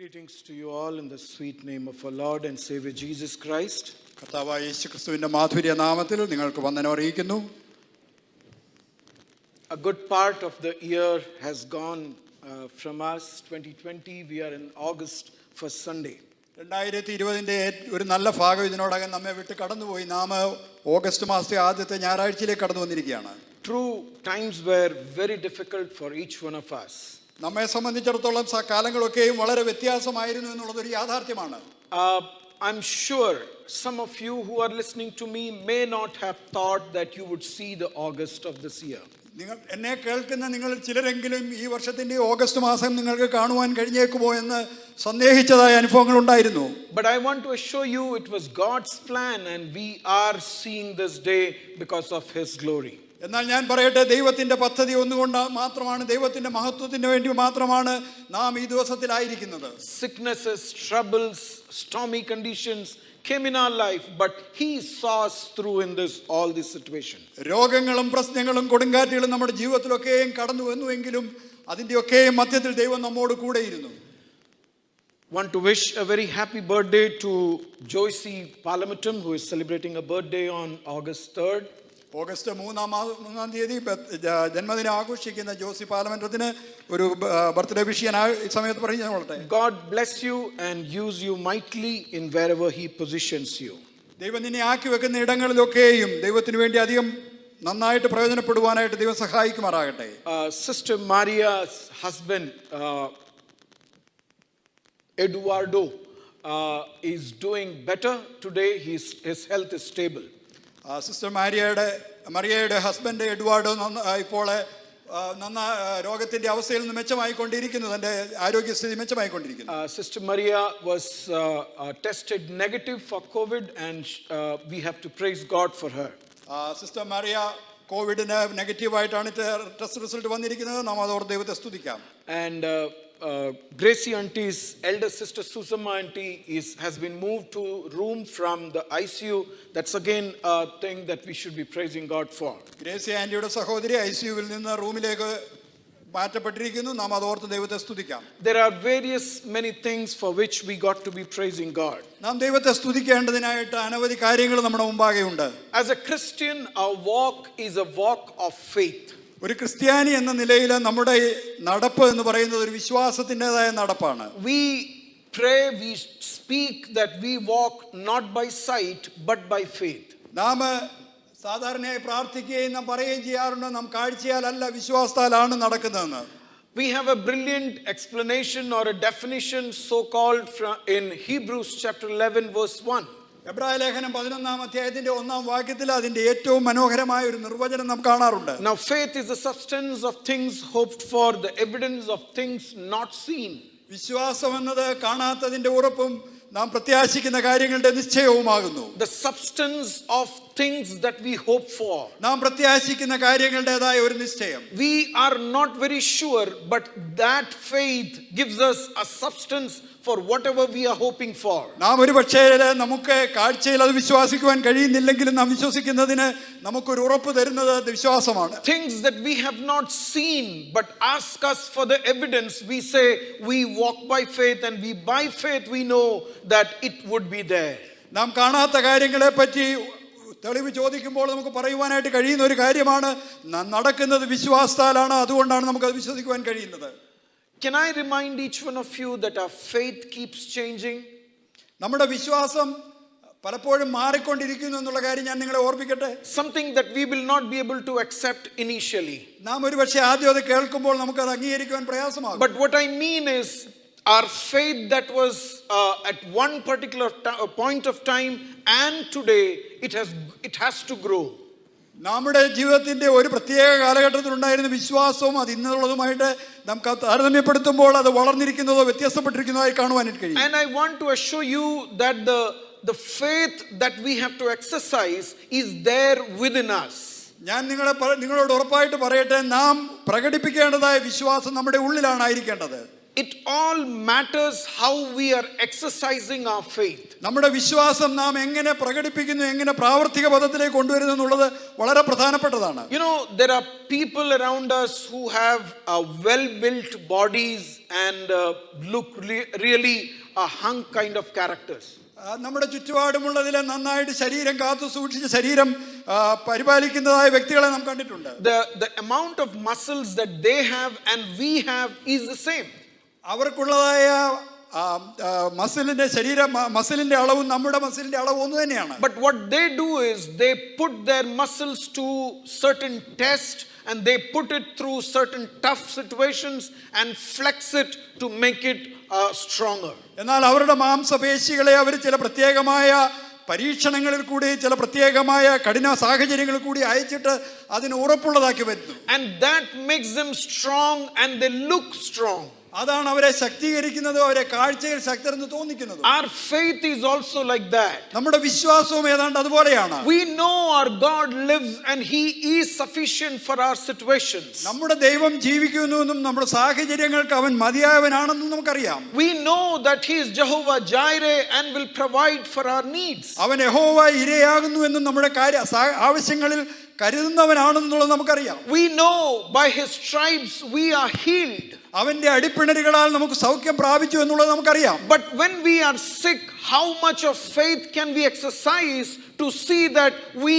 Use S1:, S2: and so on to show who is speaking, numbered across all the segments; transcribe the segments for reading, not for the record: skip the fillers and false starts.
S1: Greetings to you all in the sweet name of our Lord and Savior Jesus Christ.
S2: കർത്താവായ യേശുക്രിസ്തുവിന്റെ മാധുര്യ നാമത്തിൽ നിങ്ങൾക്ക് വന്ദനം അറിയിക്കുന്നു.
S1: A good part of the year has gone from us. 2020, we are in August for Sunday.
S2: 2020 ഒരു നല്ല ഭാഗം ഇതിനോടകം നമ്മെ വിട്ട് കടന്നുപോയി. നാം ഓഗസ്റ്റ് മാസത്തെ ആദ്യത്തെ ഞായറാഴ്ചയിലേക്ക് കടന്നു വന്നിരിക്കുകയാണ്.
S1: True, times were very difficult for each one of us.
S2: നമ്മെ സംബന്ധിച്ചിടത്തോളം കാലങ്ങളൊക്കെയും വളരെ വ്യത്യാസമായിരുന്നു എന്നുള്ളതൊരു യാഥാർത്ഥ്യമാണ്.
S1: I'm sure some of you who are listening to me may not have thought that you would see the August of this year.
S2: നിങ്ങൾ എന്നെ കേൾക്കുന്ന നിങ്ങൾ ചിലരെങ്കിലും ഈ വർഷത്തിന്റെ ഓഗസ്റ്റ് മാസം നിങ്ങൾക്ക് കാണുവാൻ കഴിഞ്ഞേക്കുമോ എന്ന് സന്ദേഹിച്ചതായ അനുഭവങ്ങൾ ഉണ്ടായിരുന്നു.
S1: But I want to assure you it was God's plan and we are seeing this day because of His glory.
S2: എന്നാൽ ഞാൻ പറയട്ടെ, ദൈവത്തിന്റെ പദ്ധതി ഒന്നുകൊണ്ട് മാത്രമാണ്, ദൈവത്തിന്റെ മഹത്വത്തിന് വേണ്ടി മാത്രമാണ് നാം ഈ ദിവസത്തിലായിരിക്കുന്നത്.
S1: Sicknesses, troubles, stormy conditions came in our life, but He saw us through in all this situation.
S2: രോഗങ്ങളും പ്രശ്നങ്ങളും കൊടുങ്കാറ്റുകളും നമ്മുടെ ജീവിതത്തിലൊക്കെയും കടന്നു വന്നുവെങ്കിലും അതിന്റെയൊക്കെയും മധ്യത്തിൽ ദൈവം നമ്മോട് കൂടെയിരുന്നു.
S1: Want to wish a very happy birthday to Joycey Palamitum, who is celebrating a birthday on August 3rd.
S2: August 3-ാം തീയതി ജന്മദിനം ആഘോഷിക്കുന്ന ജോസി പാലമറ്റത്തിന് ഒരു ബർത്ത്ഡേ വിഷ് ഞാൻ ഈ സമയത്ത് പറഞ്ഞോളട്ടെ.
S1: God bless you and use you mightily in wherever He positions you.
S2: ദൈവം നിന്നെ ആക്കി വെക്കുന്ന ഇടങ്ങളിലൊക്കെയും ദൈവത്തിന് വേണ്ടി അധികം നന്നായിട്ട് പ്രയോജനപ്പെടുവാനായിട്ട് ദൈവം സഹായിക്കുമാറാകട്ടെ.
S1: Sister Maria's husband Eduardo is doing better today. His health is stable.
S2: Sister മറിയയുടെ ഹസ്ബൻഡ് എഡ്വാർഡോ ഇപ്പോൾ രോഗത്തിന്റെ അവസ്ഥയിൽ നിന്ന് മെച്ചമായിക്കൊണ്ടിരിക്കുന്നു, തന്റെ ആരോഗ്യസ്ഥിതി മെച്ചമായിക്കൊണ്ടിരിക്കുന്നു.
S1: Sister Maria was tested negative for COVID and we have to praise God for her.
S2: Sister Mariya കോവിഡിന് നെഗറ്റീവായിട്ടാണ് ടെസ്റ്റ് റിസൾട്ട് വന്നിരിക്കുന്നത്. നാം അതോർത്ത് ദൈവത്തെ സ്തുതിക്കാം.
S1: And Gracie Auntie's elder sister Susama Auntie has been moved to room from the ICU. That's again a thing that we should be praising God for.
S2: Gracy ആന്റിയുടെ സഹോദരി ICUവിൽ നിന്ന് റൂമിലേക്ക് മാറ്റപ്പെട്ടിരിക്കുന്നു. നാം അതോർത്ത് ദൈവത്തെ സ്തുതിക്കാം.
S1: There are many things for which we got to be praising God.
S2: നാം ദൈവത്തെ സ്തുതിക്കേണ്ടതിനായിട്ട് അനവധി കാര്യങ്ങൾ നമ്മുടെ മുമ്പാകെ ഉണ്ട്.
S1: As a Christian, our walk is a walk of faith.
S2: ഒരു ക്രിസ്ത്യാനി എന്ന നിലയിൽ നമ്മുടെ നടപ്പ് എന്ന് പറയുന്നത് ഒരു വിശ്വാസത്തിൻ്റെതായ നടപ്പാണ്.
S1: We pray, we speak that we walk not by sight but by faith.
S2: നാം സാധാരണയായി പ്രാർത്ഥിക്കുകയും നാം പറയുകയും ചെയ്യാറുണ്ട്, നാം കാഴ്ചയാലല്ല വിശ്വാസത്താലാണ് നടക്കുന്നതെന്ന്.
S1: We have a brilliant explanation or a definition so called in Hebrews chapter 11 verse 1.
S2: എബ്രായ ലേഖനം 11-ാം അധ്യായത്തിന്റെ 1-ാം വാക്യത്തിൽ അതിന്റെ ഏറ്റവും മനോഹരമായ ഒരു നിർവചനം നാം കാണാറുണ്ട്.
S1: Now faith is the substance of things hoped for, the evidence of things not seen.
S2: വിശ്വാസം എന്നത് കാണാത്തതിന്റെ ഉറപ്പും നാം പ്രത്യാശിക്കുന്ന കാര്യങ്ങളുടെ നിശ്ചയവുമാകുന്നു.
S1: The substance of things that we hope for.
S2: നാം പ്രത്യാശിക്കുന്ന കാര്യങ്ങളുടേതായ ഒരു നിശ്ചയം.
S1: We are not very sure, but that faith gives us a substance for whatever we are hoping for.
S2: നാം ഒരു പക്ഷേ നമുക്ക് കാഴ്ചയിൽ അത് വിശ്വസിക്കുവാൻ കഴിയുന്നില്ലെങ്കിലും നാം വിശ്വസിക്കുന്നതിന് നമുക്കൊരു ഉറപ്പ് തരുന്നത് വിശ്വാസമാണ്.
S1: Things that we have not seen but ask us for the evidence, we say we walk by faith and by faith we know that it would be there.
S2: നാം കാണാത്ത കാര്യങ്ങളെ പറ്റി തെളിവ് ചോദിക്കുമ്പോൾ നമുക്ക് പറയുവാനായിട്ട് കഴിയുന്ന ഒരു കാര്യമാണ് നടക്കുന്നത് വിശ്വാസത്താലാണ്, അതുകൊണ്ടാണ് നമുക്കത് വിശ്വസിക്കുവാൻ കഴിയുന്നത്.
S1: Can I remind each one of you that our faith keeps changing?
S2: നമ്മുടെ വിശ്വാസം പലപ്പോഴും മാറിക്കൊണ്ടിരിക്കുന്നു എന്നുള്ള കാര്യം ഞാൻ നിങ്ങളെ ഓർമ്മിക്കട്ടെ.
S1: Something that we will not be able to accept initially.
S2: നാം ഒരു പക്ഷേ ആദ്യം അത് കേൾക്കുമ്പോൾ നമുക്കത് അംഗീകരിക്കുവാൻ പ്രയാസമാകും.
S1: But what I mean is our faith that was at one particular point of time and today it has to grow.
S2: നമ്മുടെ ജീവിതത്തിന്റെ ഒരു പ്രത്യേക കാലഘട്ടത്തിൽ ഉണ്ടായിരുന്ന വിശ്വാസവും അത് ഇന്നുള്ളതുമായിട്ട് നമുക്ക് താരതമ്യപ്പെടുത്തുമ്പോൾ അത് വളർന്നിരിക്കുന്നതോ വ്യത്യസ്തപ്പെട്ടിരിക്കുന്നതായി കാണുവാനായിട്ട് കഴിയും.
S1: And I want to assure you that the faith that we have to exercise is there within us.
S2: ഞാൻ നിങ്ങളോട് ഉറപ്പായിട്ട് പറയട്ടെ, നാം പ്രകടിപ്പിക്കേണ്ടതായ വിശ്വാസം നമ്മുടെ ഉള്ളിലാണ് ആയിരിക്കേണ്ടത്.
S1: it all matters how we are exercising our faith.
S2: നമ്മുടെ വിശ്വാസം നാം എങ്ങനെ പ്രകടിപ്പിക്കുന്നു, എങ്ങനെ പ്രാവർത്തിക പദത്തിലേക്ക് കൊണ്ടുവരുന്നു എന്നുള്ളത് വളരെ പ്രധാനപ്പെട്ടതാണ്.
S1: You know, there are people around us who have well-built bodies and look really hunk kind of characters.
S2: നമ്മുടെ ചുറ്റുപാടുമുള്ളതിലെ നന്നായിട്ട് ശരീരം കാത്തു സൂക്ഷിച്ച് ശരീരം പരിപാലിക്കുന്നതായ വ്യക്തികളെ നാം കണ്ടിട്ടുണ്ട്.
S1: The amount of muscles that they have and we have is the same.
S2: അവർക്കുള്ളതായ മസിലിന്റെ അളവും നമ്മുടെ മസിലിന്റെ അളവും ഒന്ന് തന്നെയാണ്.
S1: But what they do is they put their muscles to certain test and they put it through certain tough situations and flex it to make it stronger.
S2: എന്നാൽ അവരുടെ മാംസപേശികളെ അവർ ചില പ്രത്യേകമായ പരീക്ഷണങ്ങളിൽ കൂടി ചില പ്രത്യേകമായ കഠിന സാഹചര്യങ്ങളിൽ കൂടി അയച്ചിട്ട് അതിന് ഉറപ്പുള്ളതാക്കി വരുന്നു.
S1: And that makes them strong and they look strong.
S2: അതാണ് അവരെ ശക്തീകരിക്കുന്നത്, അവരെ കാഴ്ചയിൽ ശക്തരെന്ന് തോന്നിക്കുന്നത്.
S1: Our faith is also like that.
S2: നമ്മുടെ വിശ്വാസവും ഏതാണ്ട് അതുപോലെയാണ്.
S1: We know our God lives and he is sufficient for our situations.
S2: നമ്മുടെ ദൈവം ജീവിക്കുന്നുവെന്നും നമ്മുടെ സാഹചര്യങ്ങൾക്ക് അവൻ മതിയായവനാണെന്നും നമുക്കറിയാം.
S1: We know that he is Jehovah Jireh and will provide for our needs.
S2: അവൻ യഹോവ ഇരയാകുന്നുവെന്നും നമ്മുടെ ആവശ്യങ്ങളിൽ കരുതുന്നവനാണെന്നുള്ളത് നമുക്കറിയാം.
S1: We know by his stripes we are healed.
S2: അവന്റെ അടിപ്പിണരുകളാൽ നമുക്ക് സൗഖ്യം പ്രാപിച്ചു എന്നുള്ളത് നമുക്കറിയാം.
S1: But when we are sick, how much of faith can we exercise to see that we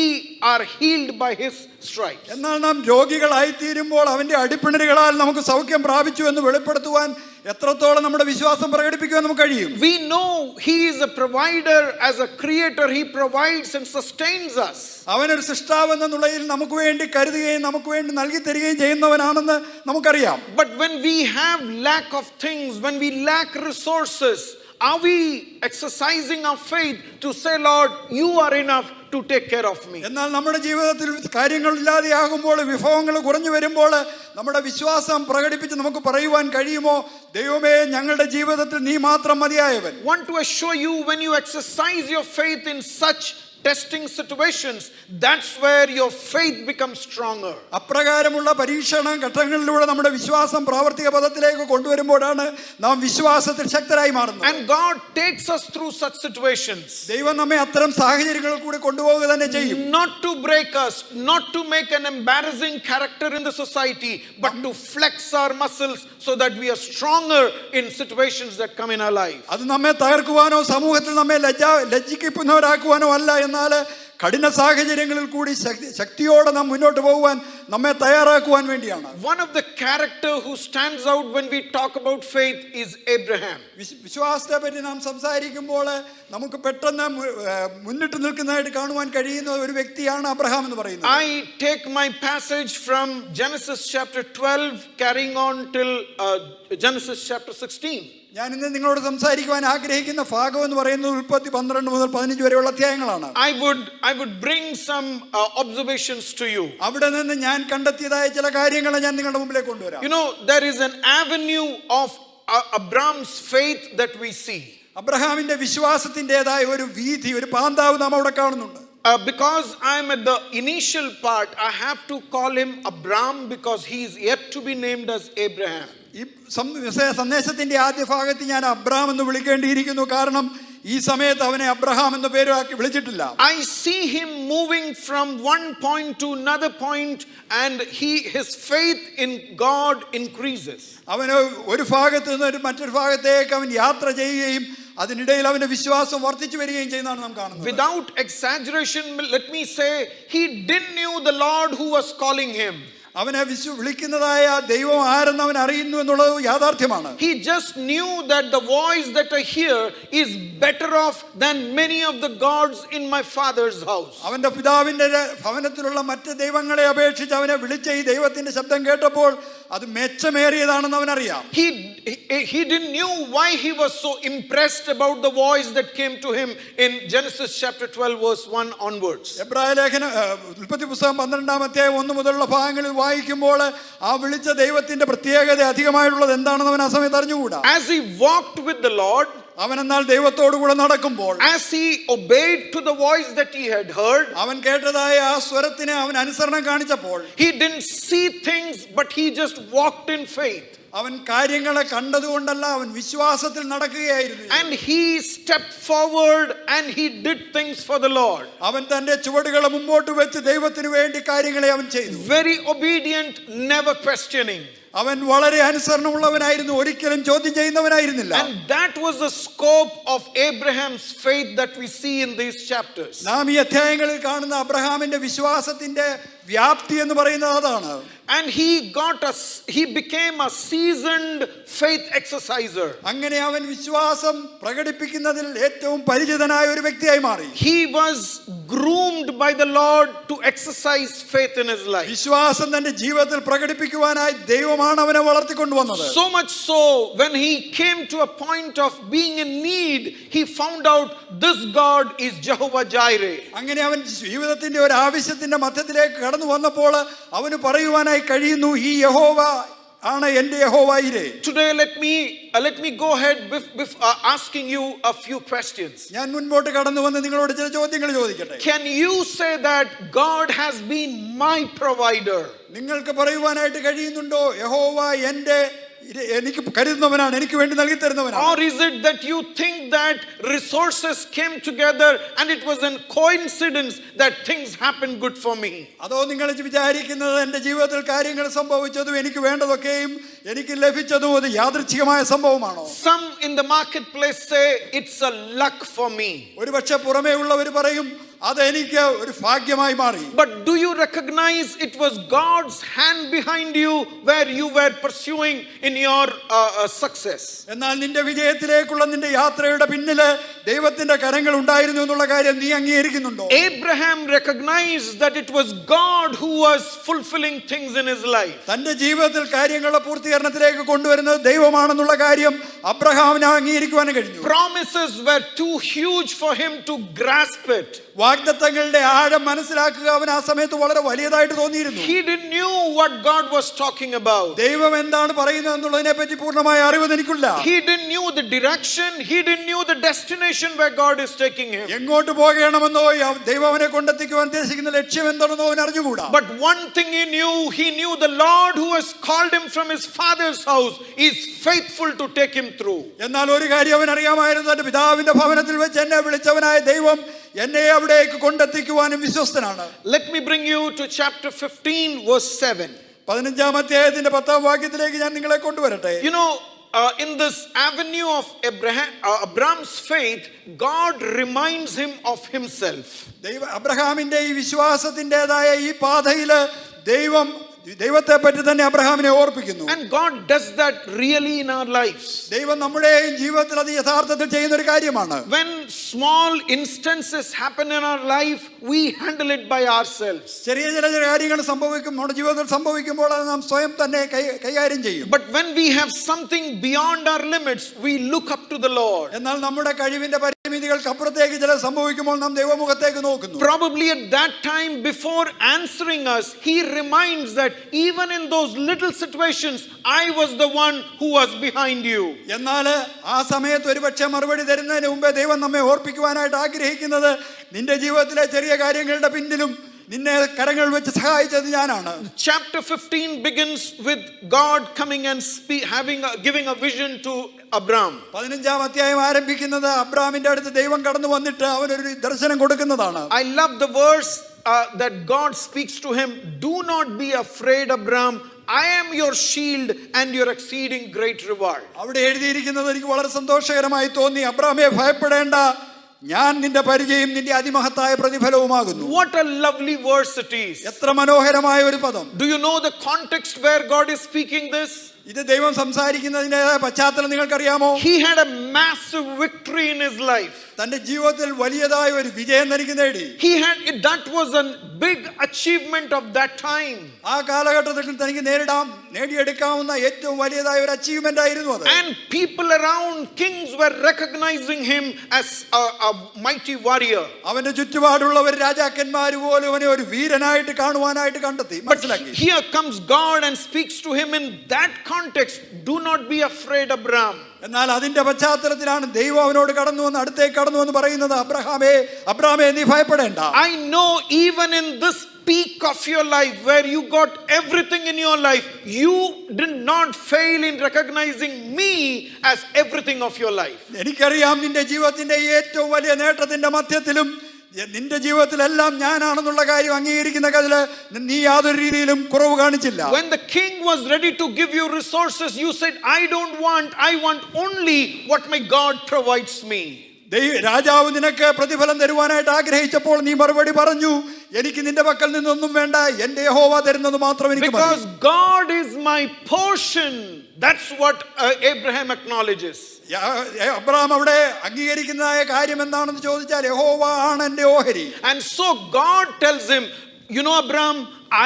S1: are healed by his stripes?
S2: എന്നാൽ നാം രോഗികളായി തീരുമ്പോൾ അവന്റെ അടിപ്പിണരുകളാൽ നമുക്ക് സൗഖ്യം പ്രാപിച്ചു എന്ന് വെളിപ്പെടുത്തുവാൻ എത്രത്തോളം നമ്മുടെ വിശ്വാസം പ്രകടിപ്പിക്കുവാൻ നമുക്ക് കഴിയും?
S1: We know he is a provider, as a creator he provides and sustains us.
S2: അവനൊരു സൃഷ്ടാവ് എന്ന നിലയിൽ നമുക്ക് വേണ്ടി കരുതുകയും നമുക്ക് വേണ്ടി നൽകി തരികയും ചെയ്യുന്നവനാണെന്ന് നമുക്കറിയാം.
S1: But when we have lack of things, when we lack resources, are we exercising our faith to say, Lord, you are enough to take care of me?
S2: എന്നാൽ നമ്മുടെ ജീവിതത്തിൽ കാര്യങ്ങൾ ഇല്ലാതെയാകുമ്പോൾ, വിഭവങ്ങൾ കുറഞ്ഞു വരുമ്പോൾ നമ്മുടെ വിശ്വാസം പ്രകടിപ്പിച്ച് നമുക്ക് പറയുവാൻ കഴിയുമോ, ദൈവമേ ഞങ്ങളുടെ ജീവിതത്തിൽ നീ മാത്രം മതിയായവൻ?
S1: Want to assure you, when you exercise your faith in such testing situations, that's where your faith becomes stronger.
S2: അപ്രകാരമുള്ള പരീക്ഷണ ഘട്ടങ്ങളിലൂടെ നമ്മുടെ വിശ്വാസം പ്രാവർത്തിക പദത്തിലേക്ക് കൊണ്ടുവരുമ്പോഴാണ് നാം വിശ്വാസത്തിൽ ശക്തരായി മാറുന്നത്.
S1: And God takes us through such situations.
S2: ദൈവം നമ്മെ അത്തരം സാഹചര്യങ്ങളിൽ കൂടി കൊണ്ടുപോവുക തന്നെ ചെയ്യും.
S1: Not to break us, not to make an embarrassing character in the society, but to flex our muscles so that we are stronger in situations that come in our life.
S2: അത് നമ്മെ തകർക്കുവാനോ സമൂഹത്തിൽ നമ്മെ ലജ്ജിക്കുന്നവരാക്കുവാനോ അല്ല, എന്നാൽ കഠിന സാഹചര്യങ്ങളിൽ കൂടി ശക്തിയോടെ നാം മുന്നോട്ട് പോകുവാൻ നമ്മെ തയ്യാറാക്കുവാൻ വേണ്ടിയാണ്.
S1: One of the character who stands out when we talk about faith is Abraham.
S2: വിശ്വാസത്തെ പറ്റി നാം സംസാരിക്കുമ്പോൾ നമുക്ക് പെട്ടെന്ന് മുന്നിട്ട് നിൽക്കുന്നതായിട്ട് കാണുവാൻ കഴിയുന്ന ഒരു വ്യക്തിയാണ് അബ്രഹാം എന്ന് പറയുന്നത്.
S1: I take my passage from Genesis chapter 12 carrying on till Genesis chapter 16.
S2: ഞാൻ ഇന്ന് നിങ്ങളോട് സംസാരിക്കുവാൻ ആഗ്രഹിക്കുന്ന ഭാഗം എന്ന് പറയുന്നത് ഉൽപ്പത്തി 12 മുതൽ 15 വരെയുള്ള അധ്യായങ്ങളാണ്.
S1: I would bring some observations to you.
S2: അവിടെ നിന്ന് ഞാൻ കണ്ടെത്തിയതായ ചില കാര്യങ്ങൾ ഞാൻ നിങ്ങളുടെ മുമ്പിലേക്ക് കൊണ്ടുവരാം.
S1: You know, there is an avenue of Abraham's faith that we see.
S2: അബ്രഹാമിന്റെ വിശ്വാസത്തിൻ്റെതായ ഒരു വീഥി, ഒരു പാന്താവ് നാം അവിടെ കാണുന്നുണ്ട്.
S1: Because I am at the initial part, I have to call him Abram because he is yet to be named as Abraham.
S2: ഈ സന്ദേശത്തിന്റെ ആദ്യ ഭാഗത്ത് ഞാൻ അബ്രഹാം എന്ന് വിളിക്കേണ്ടിയിരിക്കുന്നു, കാരണം ഈ സമയത്ത് അവനെ അബ്രഹാം എന്ന പേരാക്കി വിളിച്ചിട്ടില്ല.
S1: I see him moving from one point to another point and his faith in God increases.
S2: അവന് ഒരു ഭാഗത്ത് നിന്ന് മറ്റൊരു ഭാഗത്തേക്ക് അവൻ യാത്ര ചെയ്യുകയും അതിനിടയിൽ അവന്റെ വിശ്വാസം വർദ്ധിച്ചു വരികയും ചെയ്യുന്നതാണ് നാം കാണുന്നത്.
S1: Without exaggeration, let me say, he didn't know the Lord who was calling him.
S2: അവനെ വിളിക്കുന്നതായ ദൈവം ആരെന്ന് അവൻ അറിയുന്നു എന്നുള്ളത് യാഥാർത്ഥ്യമാണ്.
S1: He just knew that the voice that I hear is better off than many of the gods in my father's house.
S2: അവന്റെ പിതാവിന്റെ ഭവനത്തിലുള്ള മറ്റ് ദൈവങ്ങളെ അപേക്ഷിച്ച് അവനെ വിളിച്ച ഈ ദൈവത്തിന്റെ ശബ്ദം കേട്ടപ്പോൾ അത് മെച്ചമേറിയതാണെന്ന് അവൻ അറിയാം.
S1: He didn't know why he was so impressed about the voice that came to him in Genesis chapter 12 verse 1 onwards.
S2: എബ്രായ ലേഖനം ഉൽപ്പത്തി പുസ്തകം 12-ാം അധ്യായം 1 മുതലുള്ള ഭാഗങ്ങളിൽ വായിക്കുമ്പോൾ ആ വിളിച്ച ദൈവത്തിന്റെ പ്രത്യേകത അധികമായിട്ടുള്ളത് എന്താണെന്ന് അവൻ ആ സമയത്ത് അറിഞ്ഞുകൂടാ.
S1: As he walked with the Lord,
S2: അവൻ എന്നാൽ ദൈവത്തോടു കൂടെ നടക്കുമ്പോൾ,
S1: as he obeyed to the voice that he had heard,
S2: അവൻ കേട്ടതായ ആ സ്വരത്തിന് അവൻ അനുസരണം കാണിച്ചപ്പോൾ,
S1: he didn't see things but he just walked in faith.
S2: അവൻ കാര്യങ്ങളെ കണ്ടതുകൊണ്ടല്ല, അവൻ വിശ്വാസത്തിൽ നടക്കുകയായിരുന്നു.
S1: And he stepped forward and he did things for the Lord.
S2: അവൻ തന്റെ ചുവടുകളെ മുമ്പോട്ട് വെച്ച് ദൈവത്തിന് വേണ്ടി കാര്യങ്ങളെ അവൻ ചെയ്തു.
S1: Very obedient, never questioning.
S2: അവൻ വളരെ അനുസരണമുള്ളവനായിരുന്നു, ഒരിക്കലും ചോദ്യം ചെയ്യുന്നവനായിരുന്നില്ല.
S1: And that was the scope of Abraham's faith that we see in these chapters.
S2: നാം ഈ അധ്യായങ്ങളിൽ കാണുന്ന അബ്രഹാമിന്റെ വിശ്വാസത്തിന്റെ വ്യാപ്തി എന്ന് പറയുന്നത് അതാണ്.
S1: And he became a seasoned faith exerciser.
S2: അങ്ങനെ അവൻ വിശ്വാസം പ്രകടിപ്പിക്കുന്നതിൽ ഏറ്റവും പരിചിതനായ ഒരു വ്യക്തിയായി മാറി.
S1: He was groomed by the Lord to exercise faith in his life.
S2: വിശ്വാസം തന്റെ ജീവിതത്തിൽ പ്രകടിപ്പിക്കുവാനായി ദൈവമാണ് അവനെ വളർത്തിക്കൊണ്ടുവന്നത്.
S1: So much so, when he came to a point of being in need, he found out this God is Jehovah Jireh.
S2: അങ്ങനെ അവൻ ജീവിതത്തിന്റെ ഒരു ആവശ്യത്തിന്റെ മധ്യത്തിലേക്ക് കടന്നു വന്നപ്പോൾ അവന് പറയുവാനായി കഴിയുന്നു, ഈ യഹോവ ആണ് എൻ്റെ യഹോവയിരേ.
S1: Today let me go ahead asking you a few questions.
S2: ഞാൻ മുൻപോട്ട് കടന്നു വന്ന് നിങ്ങളോട് ചില ചോദ്യങ്ങൾ ചോദിക്കട്ടെ.
S1: Can you say that God has been my provider?
S2: നിങ്ങൾക്ക് പറയുവാനായിട്ട് കഴിയുന്നുണ്ടോ, യഹോവ എനിക്ക് കരുതുന്നവനാണ്, എനിക്ക് വേണ്ടി നൽകി തരുന്നവനാണ്?
S1: Or is it that you think that resources came together and it was a coincidence that things happened good for me?
S2: അതോ നിങ്ങൾ വിചാരിക്കുന്നത് എൻ്റെ ജീവിതത്തിൽ കാര്യങ്ങൾ സംഭവിച്ചതും എനിക്ക് വേണ്ടതൊക്കെയും എനിക്ക് ലഭിച്ചതും അത് യാദൃച്ഛികമായ സംഭവമാണോ?
S1: Some in the marketplace say it's a luck for me.
S2: ഒരുപക്ഷെ പുറമേ ഉള്ളവർ പറയും അത് എനിക്ക് ഒരു ഭാഗ്യമായി മാറി.
S1: But do you recognize it was God's hand behind you where you were pursuing in your success?
S2: എന്നാൽ നിന്റെ വിജയത്തിലേക്കുള്ള നിന്റെ യാത്രയുടെ പിന്നില് ദൈവത്തിന്റെ കരങ്ങൾ ഉണ്ടായിരുന്നു എന്നുള്ള കാര്യം നീ അംഗീകരിക്കുന്നുണ്ടോ?
S1: Abraham recognized that it was God who was fulfilling things in his life.
S2: തന്റെ ജീവിതത്തിൽ കാര്യങ്ങളുടെ പൂർത്തീകരണത്തിലേക്ക് കൊണ്ടുവരുന്നത് ദൈവമാണെന്നുള്ള കാര്യം അബ്രഹാമിന് അംഗീകരിക്കുവാൻ കഴിഞ്ഞു.
S1: Promises were too huge for him to grasp it.
S2: വാഗ്ദത്തങ്ങളുടെ ആഴം മനസ്സിലാക്കുക അവന് ആ സമയത്ത് വളരെ വലിയതായിട്ട് തോന്നിയിരുന്നു.
S1: He didn't knew what God was talking about.
S2: ദൈവം എന്താണ് പറയുന്നത് എന്നുള്ളതിനെ പറ്റി പൂർണ്ണമായ അറിവ് എനിക്കില്ല.
S1: He didn't knew the direction, he didn't knew the destination where God is taking him.
S2: എങ്ങോട്ട് പോകണമെന്നോ ദൈവം അവനെ കൊണ്ടെത്തിക്കുവാൻ ഉദ്ദേശിക്കുന്ന ലക്ഷ്യം എന്താണെന്നോ അവൻ അറിഞ്ഞുകൂടാ.
S1: But one thing he knew the Lord who has called him from his father's house is faithful to take him through.
S2: എന്നാൽ ഒരു കാര്യം അവൻ അറിയാമായിരുന്നു, തന്റെ പിതാവിന്റെ ഭവനത്തിൽ വെച്ച് എന്നെ വിളിച്ചവനായ ദൈവം എന്നെ അവിടേക്ക് കൊണ്ടെത്തിക്കുവാനും വിശ്വസ്തനാണ്.
S1: Let me bring you to chapter 15 verse 7.
S2: 15-ാം അധ്യായത്തിന്റെ 10-ാം വാക്യത്തിലേക്ക് ഞാൻ നിങ്ങളെ കൊണ്ടുവരട്ടെ.
S1: You know, in this avenue of Abraham's faith, God reminds him of himself.
S2: അബ്രഹാമിന്റെ ഈ വിശ്വാസത്തിൻ്റെതായ ഈ പാതയില് ദൈവത്തെ പറ്റി തന്നെ അബ്രഹാമിനെ ഓർപ്പിക്കുന്നു.
S1: And God does that really in our lives.
S2: ദൈവം നമ്മുടെ ജീവിതത്തിൽ അത് യഥാർത്ഥത്തിൽ ചെയ്യുന്ന ഒരു കാര്യമാണ്.
S1: When small instances happen in our life, we handle it by ourselves.
S2: ചെറിയ ചില കാര്യങ്ങൾ നമ്മുടെ ജീവിതത്തിൽ സംഭവിക്കുമ്പോൾ അത് നാം സ്വയം തന്നെ കൈകാര്യം ചെയ്യും.
S1: But when we have something beyond our limits, we look up to the Lord.
S2: എന്നാൽ നമ്മുടെ കഴിവിന്റെ പരിമിതികൾക്ക് അപ്പുറത്തേക്ക് ചില സംഭവിക്കുമ്പോൾ നാം ദൈവമുഖത്തേക്ക് നോക്കുന്നു.
S1: Probably at that time, before answering us, he reminds that even in those little situations, I was the one who was behind you.
S2: എന്നാൽ ആ സമയത്ത് ഒരുപക്ഷെ മറുപടി തരുന്നതിന് മുമ്പേ ദൈവം നമ്മെ ഓർപ്പിക്കുവാനായിട്ട് ആഗ്രഹിക്കുന്നത്, നിന്റെ ജീവിതത്തിലെ ചെറിയ കാര്യങ്ങളുടെ പിന്നിലും നിന്നെ കരങ്ങൾ വെച്ച് സഹായിച്ചത് ഞാനാണ്.
S1: Chapter 15 begins with God coming and giving a vision to Abraham. 15-ാം
S2: അധ്യായം ആരംഭിക്കുന്നത് അബ്രഹാമിന്റെ അടുത്ത് ദൈവം കടന്നു വന്നിട്ട് അവനൊരു ദർശനം കൊടുക്കുന്നതാണ്.
S1: I love the verse that God speaks to him. Do not be afraid, Abraham. I am your shield and your exceeding great reward.
S2: അവിടെ എഴുതിയിരിക്കുന്നത് എനിക്ക് വളരെ സന്തോഷകരമായി തോന്നി. അബ്രഹാമേ, ഭയപ്പെടേണ്ട, ഞാൻ നിന്റെ പരിചയം നിന്റെ അതിമഹത്തായ പ്രതിഫലവുമാകുന്നു.
S1: What a lovely verse it is.
S2: എത്ര മനോഹരമായ ഒരു പദം.
S1: Do you know the context where God is speaking this?
S2: ഇത് ദൈവം സംസാരിക്കുന്നതിന്റെ പശ്ചാത്തലം നിങ്ങൾക്കറിയാമോ?
S1: He had a massive victory in his life.
S2: തന്റെ ജീവിതത്തിൽ വലിയതായ ഒരു വിജയം തനിക്ക് നേടി.
S1: That was a big achievement of that time.
S2: ആ കാലഘട്ടത്തിൽ തനിക്ക് നേടിയെടുക്കാവുന്ന ഏറ്റവും വലിയതായ ഒരു അച്ചീവ്മെന്റ് ആയിരുന്നു അത്.
S1: And people around, kings were recognizing him as a mighty warrior.
S2: അവന്റെ ചുറ്റുപാടുള്ളവർ രാജാക്കന്മാർ പോലും അവനെ ഒരു വീരനായിട്ട് കാണുവാനായിട്ട് കണ്ടെത്തി, മനസ്സിലാക്കി.
S1: Here comes God and speaks to him in that context. Do not be afraid, Abraham.
S2: എന്നാൽ അതിന്റെ പശ്ചാത്തലത്തിലാണ് ദൈവം അവനോട് അടുത്തേക്ക് കടന്നു എന്ന് പറയുന്നത്, അബ്രഹാമേ നീ ഭയപ്പെടേണ്ട.
S1: I know even in this peak of your life, where you got everything in your life, you did not fail in recognizing me as everything of your life.
S2: എനിക്കറിയാം നിന്റെ ജീവിതത്തിന്റെ ഏറ്റവും വലിയ നേട്ടത്തിന്റെ മധ്യത്തിലും നിന്റെ ജീവിതത്തിലെല്ലാം ഞാനാണെന്നുള്ള കാര്യം അംഗീകരിക്കുന്ന കതില് നീ യാതൊരു രീതിയിലും കുറവ് കാണിച്ചില്ല.
S1: When the king was ready to give you resources, you said, I want only what my God provides me.
S2: രാജാവ് നിനക്ക് പ്രതിഫലം തരുവാനായിട്ട് ആഗ്രഹിച്ചപ്പോൾ നീ മറുപടി പറഞ്ഞു, എനിക്ക് നിന്റെ പക്കൽ നിന്നൊന്നും വേണ്ട, എന്റെ യഹോവ തരുന്നത് മാത്രം എനിക്ക് മതി.
S1: Because God is my portion. That's what Abraham acknowledges.
S2: Abraham അവിടെ അംഗീകരിക്കുന്നതായ കാര്യം എന്താണെന്ന് ചോദിച്ചാൽ യഹോവ ആണ് എന്റെ ഓഹരി.
S1: And so God tells him, you know, Abraham,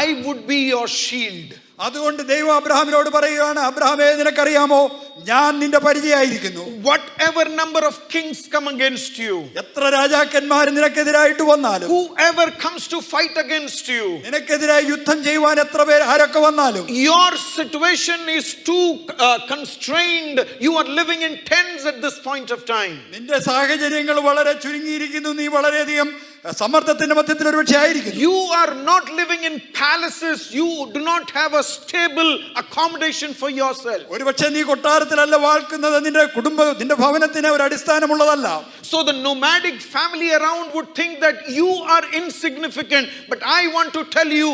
S1: I would be your shield.
S2: അതുകൊണ്ട് ദൈവം അബ്രഹാമിനോട് പറയുകയാണ്, അബ്രഹാമേ നിനക്കറിയാമോ ഞാൻ നിന്റെ പരിചയായിരിക്കുന്നു.
S1: Whatever number of kings come against you,
S2: എത്ര രാജാക്കന്മാർ നിനക്കെതിരായിട്ട് വന്നാലും,
S1: whoever comes to fight against you,
S2: നിനക്കെതിരായി യുദ്ധം ചെയ്യുവാൻ എത്ര പേർ ആരൊക്കെ വന്നാലും,
S1: your situation is too constrained. You are living in tents at this point of time.
S2: നിന്റെ സാഹചര്യങ്ങൾ വളരെ ചുരുങ്ങിയിരിക്കുന്നു, നീ വളരെയധികം സമ്മർദ്ദത്തിന്റെ മധ്യത്തിൽ ഒരുപക്ഷെ ആയിരിക്കുന്നു.
S1: You are not living in palaces. You do not have a stable accommodation for yourself.
S2: ഒരുപക്ഷെ നീ കൊട്ടാരത്തിലല്ല വാഴ്ക്കുന്നത്, നിന്റെ ഭവനത്തിന് ഒരു അടിസ്ഥാനമുള്ളതല്ല.
S1: So the nomadic family around would think that you are insignificant, but I want to tell you,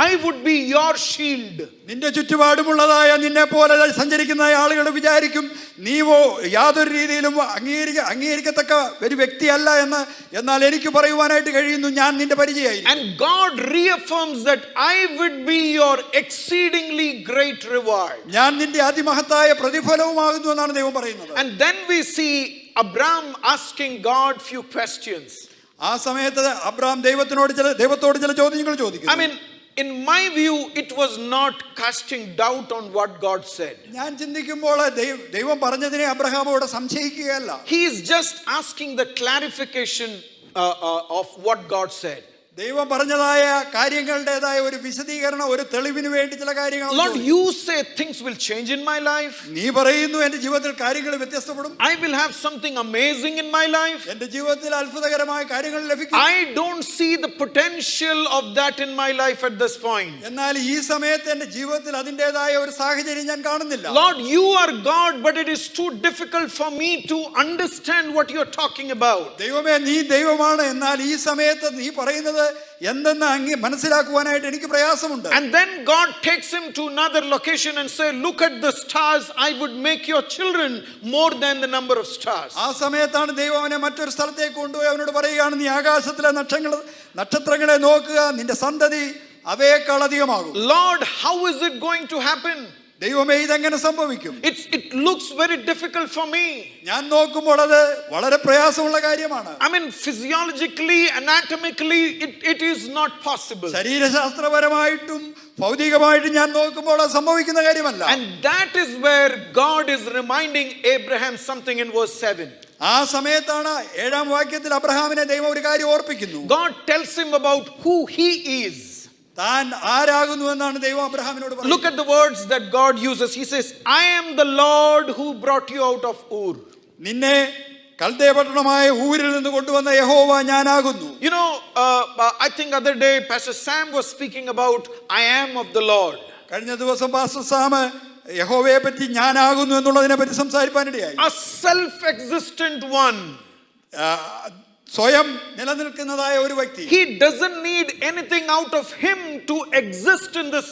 S1: I would be your shield.
S2: നിന്റെ ചുറ്റുപാടുമുള്ളതായ നിന്നെ പോലെ സഞ്ചരിക്കുന്ന ആളുകൾ വിചാരിക്കും നീവോ യാതൊരു രീതിയിലും അംഗീകരിക്കത്തക്ക ഒരു വ്യക്തിയല്ല എന്ന്. എന്നാൽ എനിക്ക് പറയുവാനായിട്ട് കഴിയുന്നു, ഞാൻ നിന്റെ പരിചയമായി.
S1: And God reaffirms that I would be your exceedingly great reward.
S2: ഞാൻ നിന്റെ അതിമഹത്തായ പ്രതിഫലവുമാകുന്നു എന്നാണ് ദൈവം പറയുന്നത്.
S1: And then we see Abraham asking God few questions.
S2: ആ സമയത്ത് അബ്രഹാം ദൈവത്തോട് ചില ചോദ്യങ്ങൾ ചോദിക്കുന്നു.
S1: I mean, in my view, it was not casting doubt on what God said.
S2: ഞാൻ ചിന്തിക്കുമ്പോൾ ദൈവം പറഞ്ഞതിനെ അബ്രഹാം അവിടെ സംശയിക്കുകയല്ല.
S1: He is just asking the clarification of what God said.
S2: ദൈവം പറഞ്ഞതായ കാര്യങ്ങളുടേതായ ഒരു വിശദീകരണം, ഒരു തെളിവിന് വേണ്ടി ചില കാര്യങ്ങൾ.
S1: Lord, you say things will change in my life.
S2: നീ പറയുന്നു എന്റെ ജീവിതത്തിൽ കാര്യങ്ങൾ വ്യത്യസ്തപ്പെടും.
S1: I will have something amazing in my life.
S2: എന്റെ ജീവിതത്തിൽ അത്ഭുതകരമായ കാര്യങ്ങൾ ലഭിക്കും.
S1: I don't see the potential of that in my life at this point.
S2: എന്നാൽ ഈ സമയത്ത് എന്റെ ജീവിതത്തിൽ അതിന്റേതായ ഒരു സാഹചര്യം ഞാൻ കാണുന്നില്ല.
S1: Lord, you are God, but it is too difficult for me to understand what you are talking about.
S2: ദൈവമേ നീ ദൈവമാണ്, എന്നാൽ ഈ സമയത്ത് നീ പറയുന്നത് എന്തെന്ന് മനസ്സിലാക്കുവാനായിട്ട് എനിക്ക് പ്രയാസമുണ്ട്.
S1: And then God takes him to another location and say, look at the stars, I would make your children more than the number of stars.
S2: ആ സമയത്താണ് ദൈവം അവനെ മറ്റൊരു സ്ഥലത്തേക്ക് കൊണ്ടുപോയി അവനോട് പറയുകയാണ്, നീ ആകാശത്തിലെ നക്ഷത്രങ്ങളെ നോക്കുക, നിന്റെ സന്തതി അവയേക്കാൾ അധികമാകും.
S1: Lord, how is it going to happen?
S2: ദൈവമേ ഇതെങ്ങനെ സംഭവിക്കും?
S1: It looks very difficult for me.
S2: ഞാൻ നോക്കുമ്പോൾ അത് വളരെ പ്രയാസമുള്ള കാര്യമാണ്.
S1: I mean, physiologically, anatomically, it is not possible.
S2: ശരീരശാസ്ത്രപരമായിട്ടും ഭൗതികമായിട്ടും ഞാൻ നോക്കുമ്പോൾ അത് സംഭവിക്കുന്ന കാര്യമല്ല.
S1: And that is where God is reminding Abraham something in verse 7.
S2: ആ സമയത്താണ് 7-ാം വാക്യത്തിൽ അബ്രഹാമിനെ ദൈവം ഒരു കാര്യം ഓർപ്പിക്കുന്നു.
S1: God tells him about who he is.
S2: താൻ ആരാകുന്നു എന്നാണ് ദൈവം അബ്രഹാമിനോട് പറയുന്നത്.
S1: Look at the words that God uses. He says, I am the Lord who brought you out of Ur.
S2: നിന്നെ കൽദയ പട്ടണമായ ഊരിൽ നിന്ന് കൊണ്ടുവന്ന യഹോവ ഞാനാകുന്നു.
S1: You know, I think other day Pastor Sam was speaking about I am of the Lord.
S2: കഴിഞ്ഞ ദിവസം pastor Sam യഹോവയെ പറ്റി ഞാനാകുന്നു എന്നുള്ളതിനെ പറ്റി സംസാരിക്കാനിടയായി.
S1: A self-existent one.
S2: സ്വയം നിലനിൽക്കുന്നതായ ഒരു വ്യക്തി.
S1: He doesn't need anything out of him to exist in this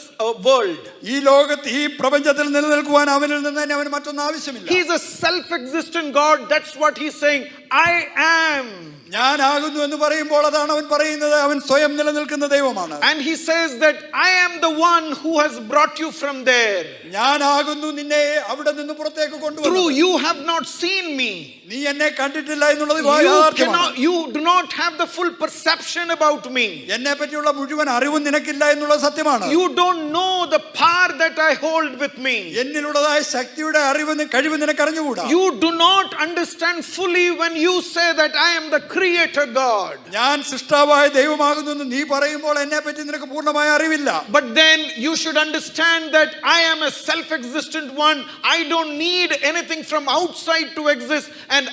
S1: world.
S2: ഈ ലോകത്ത് ഈ പ്രപഞ്ചത്തിൽ നിലനിൽക്കുവാൻ അവനിൽ നിന്ന് തന്നെ അവന് മറ്റൊന്നും ആവശ്യമില്ല.
S1: He is a self-existent God. That's what he's saying. I am.
S2: ഞാനാകുന്നു എന്ന് പറയുമ്പോൾ അതാണ് അവൻ പറയുന്നത്, അവൻ സ്വയം നിലനിൽക്കുന്ന ദൈവമാണ്.
S1: And he says that I am the one who has brought you from there.
S2: ഞാനാകുന്നു നിന്നെ അവിടെ നിന്ന് പുറത്തേക്ക് കൊണ്ടുവന്നത്.
S1: True, you have not seen me.
S2: നീ എന്നെ കണ്ടിട്ടില്ല എന്നുള്ളത് യാഥാർത്ഥ്യമാണ്.
S1: You do not have the full perception about me.
S2: എന്നെ പറ്റിയുള്ള മുഴുവൻ അറിവും നിനക്കില്ല എന്നുള്ളത് സത്യമാണ്.
S1: You don't know the power that I hold with me.
S2: എന്നിലുള്ളതായ ശക്തിയുടെ കഴിവ് നിനക്ക് അറിഞ്ഞുകൂടാ.
S1: You do not understand fully when you say that I am the creator God.
S2: ഞാൻ സൃഷ്ടാവായ ദൈവമാകുന്നു എന്ന് നീ പറയുമ്പോൾ എന്നെ പറ്റി നിനക്ക് പൂർണ്ണമായ അറിവില്ല.
S1: But then you should understand that I am a self-existent one. I don't need anything from outside to exist, and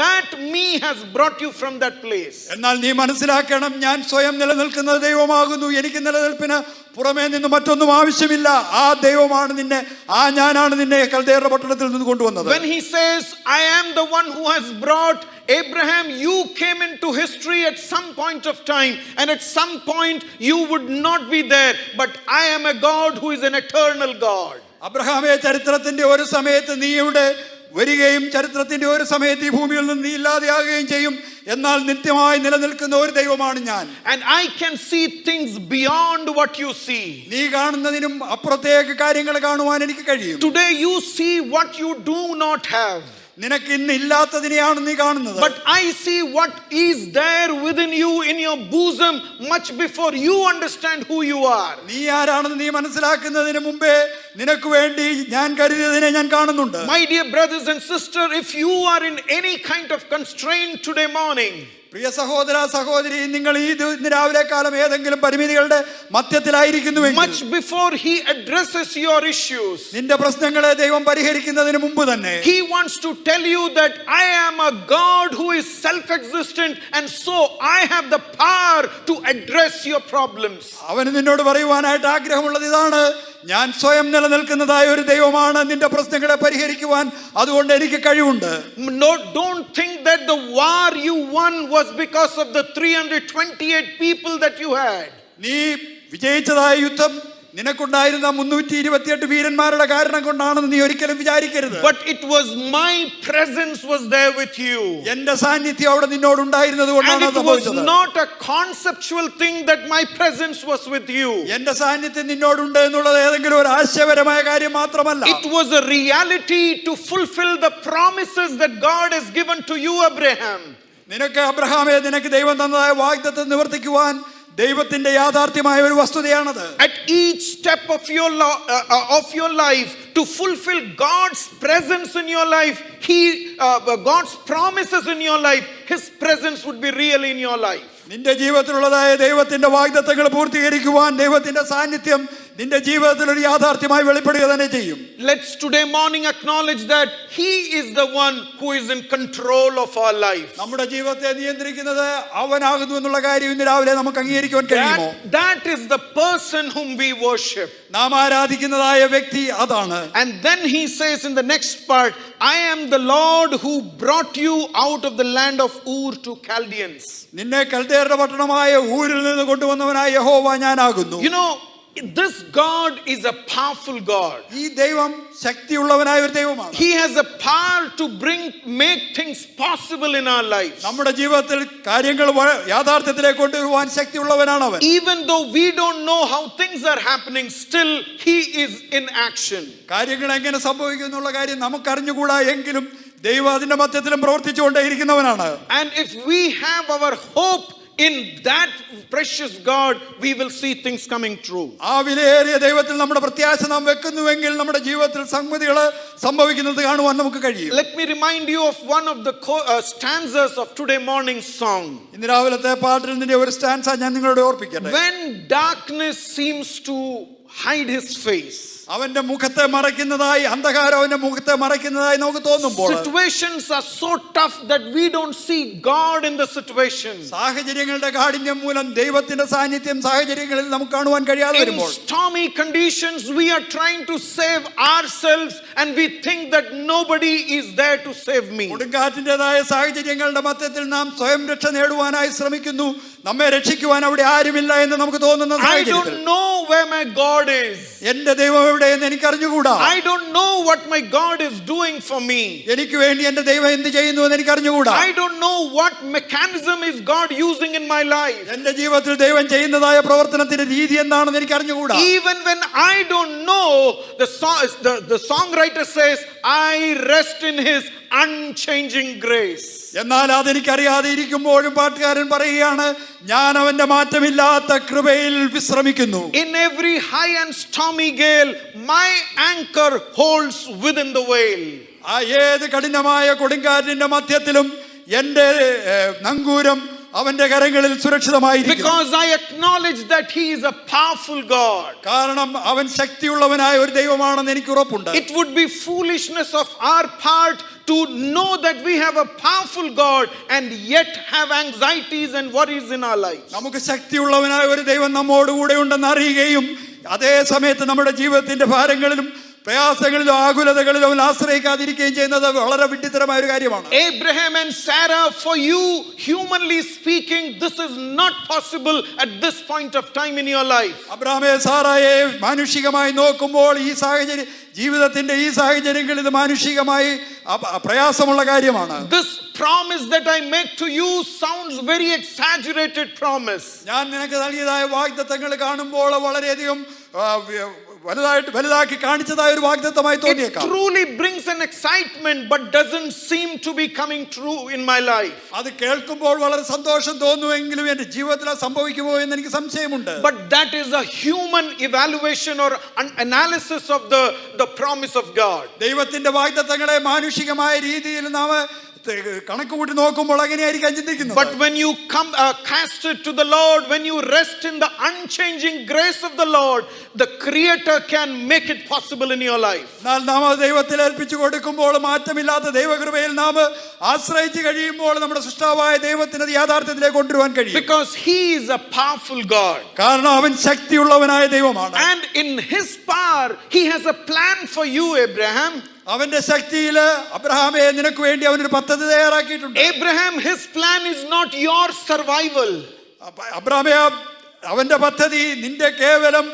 S1: that me has brought you from that place.
S2: എന്നാൽ നീ മനസ്സിലാക്കണം, ഞാൻ സ്വയം നിലനിൽക്കുന്ന ദൈവമാകുന്നു. എനിക്ക് നിലനിൽപ്പിന് പുറമേ നിന്ന് മറ്റൊന്നും ആവശ്യമില്ല. ആ ദൈവമാണ് നിന്നെ, ആ ഞാനാണ് നിന്നെ കൽദയരുടെ പട്ടണത്തിൽ നിന്ന് കൊണ്ടുവന്നത്.
S1: When he says, I am the one who has brought Abraham, you came into history at some point of time, and at some point you would not be there, but I am a God who is an eternal God.
S2: അബ്രഹാമേ, ചരിത്രത്തിന്റെ ഒരു സമയത്ത് നീ ഇവിടെ വരികയും ചരിത്രത്തിന്റെ ഒരു സമയത്ത് ഈ ഭൂമിയിൽ നിന്ന് നീ ഇല്ലാതെയാകുകയും ചെയ്യും. എന്നാൽ നിത്യമായി നിലനിൽക്കുന്ന ഒരു ദൈവമാണ് ഞാൻ.
S1: And I can see things beyond what you see.
S2: നീ കാണുന്നതിനും അപ്പുറത്തേക്ക് കാര്യങ്ങൾ കാണുവാൻ എനിക്ക് കഴിയും.
S1: Today you see what you do not have.
S2: നിനക്ക് ഇന്ന് ഇല്ലാത്തതിനെയാണ് നീ കാണുന്നത്.
S1: But I see what is there within you in your bosom much before you understand who you are.
S2: നീ ആരാണെന്ന് നീ മനസ്സിലാക്കുന്നതിന് മുമ്പേ നിനക്ക് വേണ്ടി ഞാൻ കരുതിയതിനെ ഞാൻ കാണുന്നുണ്ട്.
S1: My dear brothers and sisters, if you are in any kind of constraint today morning,
S2: പ്രിയ സഹോദര സഹോദരി, നിങ്ങൾ ഇന്ന് രാവിലെ കാലം ഏതെങ്കിലും പരിമിതികളുടെ മധ്യത്തിലായിരിക്കുന്നുവെങ്കിൽ,
S1: much before he addresses your issues,
S2: നിന്റെ പ്രശ്നങ്ങളെ ദൈവം പരിഹരിക്കുന്നതിന് മുമ്പ് തന്നെ
S1: he wants to tell you that I am a God who is self-existent, and so I have the power to address your problems.
S2: അവന് നിന്നോട് പറയുവാനായിട്ട് ആഗ്രഹമുള്ളത് ഇതാണ്: ഞാൻ സ്വയം നിലനിൽക്കുന്നതായ ഒരു ദൈവമാണ്. നിന്റെ പ്രശ്നങ്ങളെ പരിഹരിക്കുവാൻ അതുകൊണ്ട് എനിക്ക് കഴിവുണ്ട്.
S1: No, don't think that the war you won was because of the 328 people that you had.
S2: നീ വിജയിച്ചതായ യുദ്ധം നിനക്കുണ്ടായിരുന്ന 328 വീരന്മാരുടെ കാരണം കൊണ്ടാണെന്ന് നീ ഒരിക്കലും വിചാരിക്കരുത്.
S1: But it was my presence was there with you.
S2: എന്റെ സാന്നിധ്യം അവിടെ നിന്നോട് ഉണ്ടായിരുന്നത് കൊണ്ടാണ്
S1: And it was not a conceptual thing that my presence was with you.
S2: എന്റെ സാന്നിധ്യം നിന്നോടുണ്ട് എന്നുള്ളത് ഏതെങ്കിലും ഒരു ആശയപരമായ കാര്യം മാത്രമല്ല.
S1: It was a reality to fulfill the promises that God has given to you, Abraham.
S2: നിനക്ക് അബ്രഹാമേ, നിനക്ക് ദൈവം തന്നതായ വാഗ്ദത്തം നിവർത്തിക്കുവാൻ ദൈവത്തിന്റെ യാഥാർത്ഥ്യമായ ഒരു വസ്തുതയാണത്.
S1: At each step of your life, to fulfill God's presence in your life, God's promises in your life, His presence would be real in your life.
S2: നിന്റെ ജീവിതത്തിലുള്ളതായ ദൈവത്തിന്റെ വാഗ്ദത്തങ്ങൾ പൂർത്തീകരിക്കുവാൻ ദൈവത്തിന്റെ സാന്നിധ്യം നിന്റെ ജീവിതത്തിൽ ഒരു യാഥാർത്ഥ്യമായി വെളിപ്പെടുക തന്നെ ചെയ്യും.
S1: Let's today morning acknowledge that He is the one who is in control of our life.
S2: നമ്മുടെ ജീവിതത്തെ നിയന്ത്രിക്കുന്നത് അവനാകുന്നു എന്നുള്ള കാര്യം ഇന്ന് രാവിലെ നമുക്ക് അംഗീകരിക്കാൻ കഴിയുമോ?
S1: That is the person whom we worship.
S2: നാം ആരാധിക്കുന്നതായ വ്യക്തി അതാണ്.
S1: And then he says in the next part, I am the Lord who brought you out of the land of Ur to Chaldeans.
S2: നിന്നെ കൽദയരുടെ പട്ടണമായ ഊരിൽ നിന്ന് കൊണ്ടുവന്നവനായ യഹോവ ഞാനാകുന്നു.
S1: You know, this God is a powerful God.
S2: ഈ ദൈവം ശക്തിയുള്ളവനായ ഒരു ദൈവമാണ്.
S1: He has a power to make things possible in our lives.
S2: നമ്മുടെ ജീവിതത്തിൽ കാര്യങ്ങൾ യാഥാർത്ഥ്യത്തിലേക്ക് കൊണ്ടുവരുവാൻ ശക്തിയുള്ളവനാണ് അവൻ.
S1: Even though we don't know how things are happening, still He is in action.
S2: കാര്യങ്ങൾ എങ്ങനെ സംഭവിക്കുന്നുള്ള കാര്യം നമുക്കറിഞ്ഞുകൂടാ, എങ്കിലും ദൈവം അതിന്റെ മധ്യത്തിലും പ്രവർത്തിച്ചുകൊണ്ടേയിരിക്കുന്നവനാണ്.
S1: And if we have our hope in that precious God, we will see things coming true.
S2: ആ വിലയേറിയ ദൈവത്തിൽ നമ്മുടെ പ്രത്യാശ നാം വെക്കുന്നുവെങ്കിൽ നമ്മുടെ ജീവിതത്തിൽ സംഗതികൾ സംഭവിക്കുന്നത് കാണുവാൻ നമുക്ക് കഴിയും.
S1: Let me remind you of one of the stanzas of today morning's song.
S2: ഇന്ന് രാവിലത്തെ പാട്ടിൽ നിന്റെ ഒരു സ്റ്റാൻസ ഞാൻ നിങ്ങളോട് ഓർപ്പിക്കട്ടെ.
S1: When darkness seems to hide His face,
S2: അവന്റെ മുഖത്തെ മറയ്ക്കുന്നതായി, അന്ധകാരം അവന്റെ മുഖത്തെ മറയ്ക്കുന്നതായി നമുക്ക് തോന്നുമ്പോൾ,
S1: situations are so tough that we don't see God in the situation.
S2: സാഹചര്യങ്ങളുടെ കാഠിന്യം മൂലം ദൈവത്തിന്റെ സാന്നിധ്യം സാഹചര്യങ്ങളിൽ നമുക്ക് കാണുവാൻ കഴിയാതെ വരുമ്പോൾ,
S1: in stormy conditions we are trying to save ourselves and we think that nobody is there to save me.
S2: കൊടുങ്കാറ്റിന്റേതായ സാഹചര്യങ്ങളുടെ മധ്യത്തിൽ നാം സ്വയം രക്ഷ നേടുവാനായി ശ്രമിക്കുന്നു. നമ്മെ രക്ഷിക്കുവാൻ അവിടെ ആരുമില്ല എന്ന് നമുക്ക് തോന്നുന്ന
S1: I
S2: സാഹചര്യത്തിൽ,
S1: don't know where my God is.
S2: എന്റെ ദൈവം എവിടെയെന്ന് എനിക്ക് അറിഞ്ഞുകൂടാ.
S1: I don't know what my God is doing for me.
S2: എനിക്ക് വേണ്ടി എന്റെ ദൈവം എന്ത് ചെയ്യുന്നു എന്ന് എനിക്ക് അറിഞ്ഞുകൂടാ.
S1: I don't know what mechanism is God using in my life.
S2: എന്റെ ജീവിതത്തിൽ ദൈവം ചെയ്യുന്നതായ പ്രവർത്തനത്തിന്റെ രീതി എന്താണെന്ന് എനിക്ക് അറിഞ്ഞുകൂടാ.
S1: Even when I don't know, the songwriter says, I rest in His unchanging grace.
S2: എന്നാൽ അതെനിക്കറിയാതെ ഇരിക്കുമ്പോഴും പാട്ടുകാരൻ പറയുകയാണ്, ഞാൻ അവന്റെ മാറ്റമില്ലാത്ത കൃപയിൽ വിശ്രമിക്കുന്നു.
S1: In every high and stormy gale, my anchor holds within the veil.
S2: ആ ഏത് കഠിനമായ കൊടുങ്കാറ്റിന്റെ മധ്യത്തിലും എന്റെ നങ്കൂരം അവന്റെ കരങ്ങളിൽ സുരക്ഷിതമായിരിക്കും.
S1: Because I acknowledge that He is a powerful God.
S2: കാരണം അവൻ ശക്തിയുള്ളവനായ ഒരു ദൈവമാണെന്ന് എനിക്ക് ഉറപ്പുണ്ട്.
S1: It would be foolishness of our part to know that we have a powerful God and yet have anxieties and worries in our lives.
S2: നമുക്ക് ശക്തിയുള്ളവനായ ഒരു ദൈവം നമ്മോട് കൂടെ ഉണ്ടെന്ന് അറിയുകയും അതേ സമയത്ത് നമ്മുടെ ജീവിതത്തിന്റെ ഭാരങ്ങളിലും പ്രയാസങ്ങളിലും ആകുലതകളിലും ആശ്രയിക്കാതിരിക്കുകയും ചെയ്യുന്നത് വളരെ വിഡ്ഢിത്തരമായ ഒരു കാര്യമാണ്.
S1: Abraham and Sarah, for you, humanly speaking, this is not possible at this point of time in your life.
S2: അബ്രഹാമേ സാറായെ മാനുഷികമായി നോക്കുമ്പോൾ ഈ സാഹചര്യം ജീവിതത്തിന്റെ ഈ സാഹചര്യങ്ങളിൽ ഇത് മാനുഷികമായി പ്രയാസമുള്ള കാര്യമാണ്.
S1: This promise that I make to you sounds very exaggerated promise.
S2: ഞാൻ നിനക്ക് നൽകിയതായ വാഗ്ദത്തങ്ങൾ കാണുമ്പോൾ വളരെയധികം വലുതാക്കി കാണിച്ചതായ ഒരു വാഗ്ദത്തമായി തോന്നിയേക്കാം.
S1: It truly brings an excitement but doesn't seem to be coming true in my life.
S2: അത് കേൾക്കുമ്പോൾ വളരെ സന്തോഷം തോന്നുമെങ്കിലും എൻ്റെ ജീവിതത്തിൽ സംഭവിക്കുമോ എന്ന് എനിക്ക് സംശയമുണ്ട്.
S1: But that is a human evaluation or analysis of the promise of God.
S2: ദൈവത്തിന്റെ വാഗ്ദത്തങ്ങളെ മാനുഷികമായ രീതിയിൽ നാം കണക്കുകൂട്ടി നോക്കുമ്പോൾ അങ്ങനെയായിരിക്കും ചിന്തിക്കുന്നത്.
S1: But when you come cast it to the Lord, when you rest in the unchanging grace of the Lord, the Creator can make it possible in your life.
S2: എന്നാൽ നാം ദൈവത്തിൽ ഏൽപ്പിച്ചു കൊടുക്കുമ്പോൾ മാറ്റമില്ലാത്ത ദൈവകൃപയിൽ നാം ആശ്രയിച്ച് കഴിയുമ്പോൾ നമ്മുടെ സൃഷ്ടാവായ ദൈവത്തിന് അത് യാഥാർത്ഥ്യത്തിലേക്ക് കൊണ്ടുവരാൻ കഴിയും.
S1: Because He is a powerful God.
S2: കാരണം അവൻ ശക്തിയുള്ളവനായ ദൈവമാണ്.
S1: And in His power, He has a plan for you, Abraham.
S2: അവന്റെ ശക്തിയില് അബ്രഹാമേ നിനക്ക് വേണ്ടി അവനൊരു പദ്ധതി തയ്യാറാക്കിയിട്ടുണ്ട്.
S1: Abraham, his plan is not your survival.
S2: അബ്രഹാമേ അവന്റെ പദ്ധതി നിന്റെ കേവലം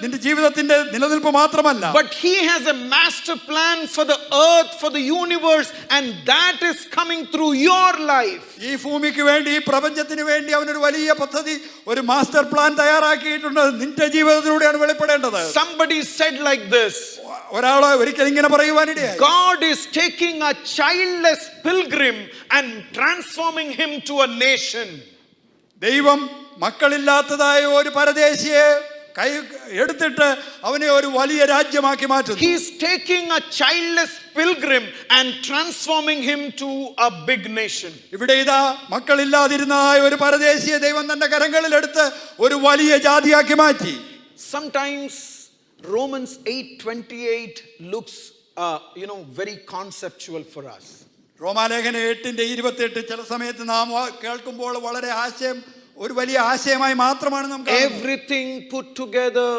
S2: നിന്റെ ജീവിതത്തിന്റെ നിലനിൽപ്പ് മാത്രമല്ല.
S1: But he has a master plan for the earth, for the universe, and that is coming through your life.
S2: ഈ ഭൂമിക്ക് വേണ്ടി ഈ പ്രപഞ്ചത്തിന് വേണ്ടി അവനൊരു വലിയ പദ്ധതി ഒരു മാസ്റ്റർ പ്ലാൻ തയ്യാറാക്കിയിട്ടുണ്ട്. നിന്റെ ജീവിതത്തിലൂടെയാണ് വെളിപ്പെടേണ്ടത്.
S1: Somebody said like this.
S2: ഒരാള് ഒരിക്കൽ ഇങ്ങനെ പറയുവാനിടയായി.
S1: God is taking a childless pilgrim and transforming him to a nation.
S2: ദൈവം മക്കളില്ലാത്തതായ ഒരു പരദേശിയെ കൈ എടുത്തിട്ട് അവനെ ഒരു വലിയ രാജ്യമാക്കി മാറ്റുന്നു.
S1: He is taking a childless pilgrim and transforming him to a big nation.
S2: ഇവിടെ ഇതാ മക്കളില്ലാതിരുന്നതായ ഒരു പരദേശിയെ ദൈവം തന്റെ കരങ്ങളിൽ എടുത്ത് ഒരു വലിയ ജാതിയാക്കി മാറ്റി.
S1: Sometimes Romans 8:28 looks very conceptual for us.
S2: റോമാലേഖനം 8:28 ചില സമയത്ത് നാം കേൾക്കുമ്പോൾ വളരെ ഒരു വലിയ ആശയമായി മാത്രമാണ് നാം കാണുന്നത്.
S1: Everything put together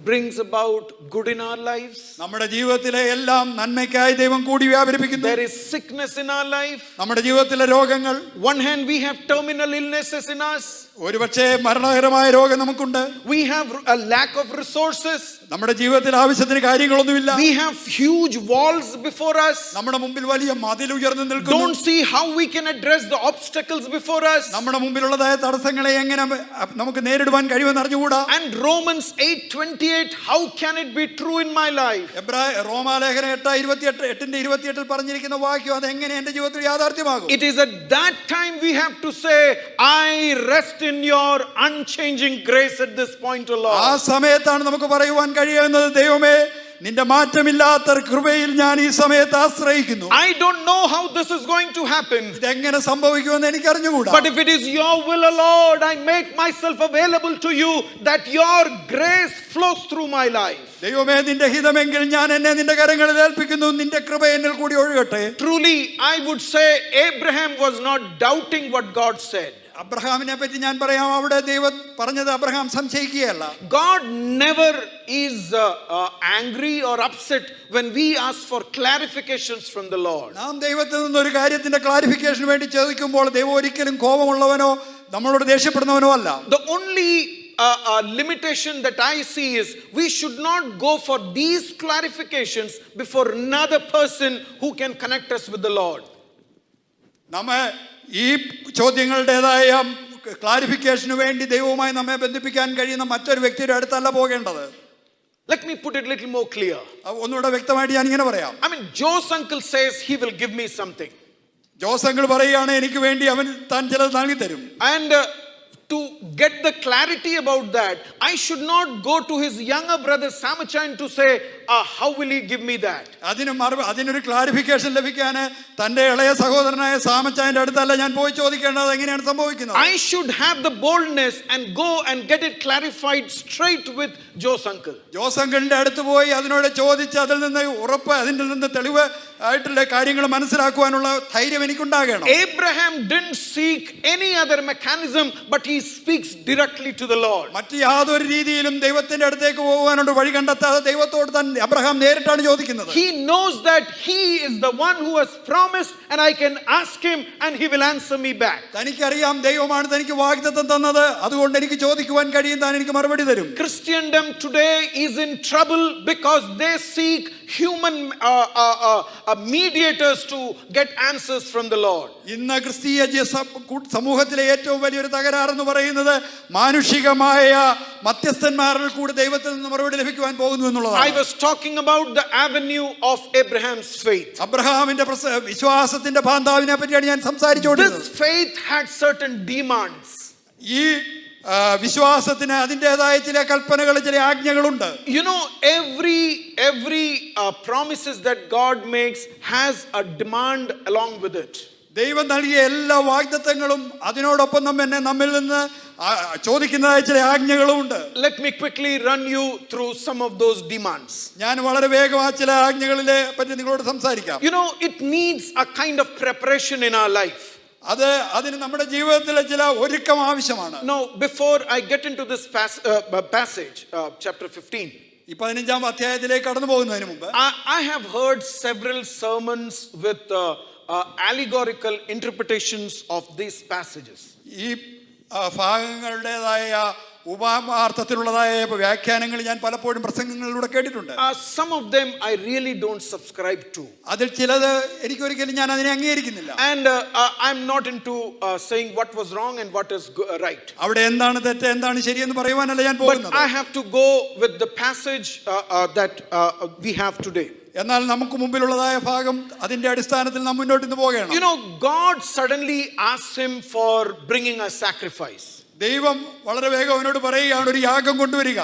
S1: brings about good in our lives.
S2: നമ്മുടെ ജീവിതത്തിലെ എല്ലാം നന്മയ്ക്കായി ദൈവം കൂടി വ്യാപരിപ്പിക്കുന്നു.
S1: There is sickness in our life.
S2: നമ്മുടെ ജീവിതത്തിലെ രോഗങ്ങൾ.
S1: One hand we have terminal illnesses in us.
S2: ഒരുപക്ഷേ മരണകരമായ രോഗം നമുക്കുണ്ട്.
S1: We have a lack of resources.
S2: നമ്മുടെ ജീവിതത്തിൽ ആവശ്യത്തിന് കാര്യങ്ങളൊന്നുമില്ല.
S1: We have huge walls before us.
S2: നമ്മുടെ മുമ്പിൽ വലിയ മതിൽ ഉയർന്നു നിൽക്കുന്നു.
S1: Don't see how we can address the obstacles before us.
S2: നമ്മുടെ മുമ്പിലുള്ളതായ തടസ്സങ്ങളെ എങ്ങനെ നമുക്ക് നേരിടുവാൻ കഴിയുമെന്ന് അറിഞ്ഞുകൂടാ.
S1: And Romans 8:28, how can it be true in my life?
S2: റോമാലേഖനം 8:28 പറഞ്ഞിരിക്കുന്ന വാക്യം അത് എങ്ങനെ എന്റെ ജീവിതത്തിൽ യാഥാർത്ഥ്യമാകും?
S1: It is at that time we have to say, I rest in your unchanging grace at this point, O Lord.
S2: ആ സമയത്താണ് നമുക്ക് പറയുവാൻ കഴിയുന്നത്, ദൈവമേ നിന്റെ മാറ്റമില്ലാത്ത കൃപയിൽ ഞാൻ ഈ സമയത്ത് ആശ്രയിക്കുന്നു.
S1: I don't know how this is going to happen.
S2: ഇതെങ്ങനെ സംഭവിക്കുമെന്ന് എനിക്ക് അറിഞ്ഞുകൂടാ.
S1: But if it is your will, O Lord, I make myself available to you that your grace flows through my life.
S2: ദൈവമേ നിന്റെ ഹിതമെങ്കിൽ ഞാൻ എന്നെ നിന്റെ കരങ്ങളിൽ ഏൽപ്പിക്കുന്നു, നിന്റെ കൃപ എന്നിൽ കൂടി ഒഴുകട്ടെ.
S1: Truly, I would say Abraham was not doubting what God said.
S2: അബ്രഹാമിനെ പറ്റി ഞാൻ പറയാം, അവിടെ ദൈവം പറഞ്ഞത് Abraham സംശയിക്കുകയല്ല.
S1: God never is angry or upset when we ask for clarifications from the Lord.
S2: നാം ദൈവത്തിൽ നിന്ന് ഒരു കാര്യത്തിന്റെ ക്ലാരിഫിക്കേഷൻ വേണ്ടി ചോദിക്കുമ്പോൾ ദൈവം ഒരിക്കലും കോപമുള്ളവനോ നമ്മളോട് ദേഷ്യപ്പെടുന്നവനോ അല്ല.
S1: The only limitation that I see is we should not go for these clarifications before another person who can connect us with the Lord.
S2: നമ്മെ ഈ ചോദ്യങ്ങളുടേതായ ക്ലാരിഫിക്കേഷന് വേണ്ടി ദൈവവുമായി നമ്മെ ബന്ധിപ്പിക്കാൻ കഴിയുന്ന മറ്റൊരു വ്യക്തിയുടെ അടുത്തല്ല പോകേണ്ടത്.
S1: Let me put it a little more clear.
S2: ഒന്നുകൂടെ വ്യക്തമായിട്ട് ഞാൻ ഇങ്ങനെ പറയാം.
S1: I mean, Joe's uncle says he will give me something.
S2: Jose uncle പറയുകയാണ് എനിക്ക് വേണ്ടി അവൻ താൻ ചിലത് നൽകി തരും.
S1: And to get the clarity about that, I should not go to his younger brother Samachan to say, how will he give me that?
S2: അതിനൊരു clarification ലഭിക്കാൻ തന്റെ ഇളയ സഹോദരനായ സാമച്ചായന്റെ അടുത്തല്ല ഞാൻ പോയി ചോദിക്കേണ്ടത് എങ്ങനെയാണ് സംഭവിക്കുന്നത്.
S1: I should have the boldness and go and get it clarified straight with Joe's uncle.
S2: Jose അങ്കിളിന്റെ അടുത്ത് പോയി അതിനോട് ചോദിച്ച് അതിൽ നിന്ന് ഉറപ്പ്, അതിൽ നിന്ന് തെളിവ് ആയിട്ടുള്ള കാര്യങ്ങൾ മനസ്സിലാക്കുവാനുള്ള ധൈര്യം എനിക്കുണ്ടാകണം.
S1: Abraham didn't seek any other mechanism, but he speaks directly to the Lord.
S2: മറ്റു യാതൊരു രീതിയിലും ദൈവത്തിന്റെ അടുത്തേക്ക് പോകാനുള്ള വഴി കണ്ടെത്താതെ ദൈവത്തോട് തന്നെ അബ്രഹാം നേരിട്ടാണ് ചോദിക്കുന്നത്.
S1: He knows that he is the one who has promised and I can ask him and he will answer me back.
S2: തനിക്കറിയാം ദൈവമാണ് തനിക്ക് വാഗ്ദത്തം തന്നത്, അതുകൊണ്ട് എനിക്ക് ചോദിക്കുവാൻ കഴിയും, താൻ എനിക്ക് മറുപടി തരും.
S1: Christendom today is in trouble because they seek human mediators to get answers from the Lord.
S2: ഇന്ന് ക്രിസ്തീയ സമൂഹത്തിലെ ഏറ്റവും വലിയൊരു തകരാറെന്ന് പറയുന്നത് മാനുഷികമായ മധ്യസ്ഥന്മാരിൽ കൂടി ദൈവത്തിൽ നിന്ന് മറുപടി ലഭിക്കുവാൻ പോകുന്നു എന്നുള്ളതാണ്.
S1: I was talking about the avenue of Abraham's faith.
S2: അബ്രഹാമിന്റെ വിശ്വാസത്തിന്റെ പാന്താവിനെ പറ്റിയാണ് ഞാൻ സംസാരിച്ചുകൊണ്ടിരുന്നത്.
S1: This faith had certain demands.
S2: ഈ വിശ്വാസത്തിന് അതിൻ്റെതായ ചില കൽപ്പനകൾ, ചില ആജ്ഞകളുണ്ട്.
S1: You know, every promises that God makes has a demand along with it.
S2: ദൈവം നൽകിയ എല്ലാ വാഗ്ദത്തങ്ങളും അതിനോടൊപ്പം നമ്മിൽ നിന്ന് ചോദിക്കുന്നതായ ചില ആജ്ഞകളും ഉണ്ട്.
S1: Let me quickly run you through some of those demands.
S2: ഞാൻ വളരെ വേഗം ആ ചില ആജ്ഞകളിലെ പറ്റി നിങ്ങളോട് സംസാരിക്കാം.
S1: You know, it needs a kind of preparation in our life.
S2: അതിന് നമ്മുടെ ജീവിതത്തിലെ ചില ഒരുക്കം ആവശ്യമാണ്.
S1: Now, before I get into this passage, chapter 15,
S2: ഈ 15-ാം അധ്യായത്തിലേക്ക് കടന്നു പോകുന്നതിന് മുമ്പ്
S1: I have heard several sermons with allegorical interpretations of these passages.
S2: ഈ ഭാഗങ്ങളുടേതായ ഉപമാർത്ഥത്തിലുള്ളതായ വ്യാഖ്യാനങ്ങൾ ഞാൻ പലപ്പോഴും പ്രസംഗങ്ങളിലൂടെ കേട്ടിട്ടുണ്ട്.
S1: Some of them I really don't subscribe to.
S2: അതിൽ ചിലത് എനിക്കൊരിക്കലും ഞാൻ അതിനെ അംഗീകരിക്കുന്നില്ല.
S1: And I'm not into saying what was wrong and what is right.
S2: അവിടെ എന്താണ് തെറ്റ്, എന്താണ് ശരിയെന്ന് പറയുവാനല്ല ഞാൻ പോകുന്നത്.
S1: But I have to go with the passage that we have today.
S2: എന്നാൽ നമുക്ക് മുമ്പിലുള്ളതായ ഭാഗം അതിന്റെ അടിസ്ഥാനത്തിൽ നാം മുന്നോട്ട് പോവുകയാണ്.
S1: You know, God suddenly asked him for bringing a sacrifice.
S2: ദൈവം വളരെ വേഗം അവനോട് പറയുകയാണ്, ഒരു യാഗം കൊണ്ടുവരിക.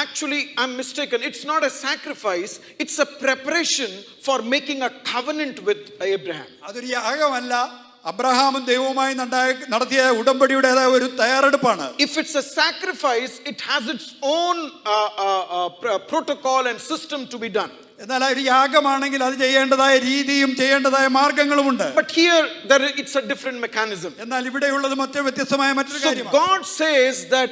S1: Actually, I'm mistaken. It's not a sacrifice. It's a preparation for making a covenant with Abraham.
S2: അതൊരു യാഗമല്ല, അബ്രഹാമും ദൈവവുമായി നടത്തിയ ഉടമ്പടിയുടേതായ ഒരു തയ്യാറെടുപ്പാണ്.
S1: If it's a sacrifice, it has its own protocol and system to be done.
S2: എന്നാൽ ഒരു യാഗമാണെങ്കിൽ അത് ചെയ്യേണ്ടതായ രീതിയും ചെയ്യേണ്ടതായ മാർഗങ്ങളുമുണ്ട്.
S1: But here it's a different mechanism.
S2: എന്നാൽ ഇവിടെയുള്ളത് വ്യത്യസ്തമായ മറ്റൊരു കാര്യമാണ്.
S1: So God says that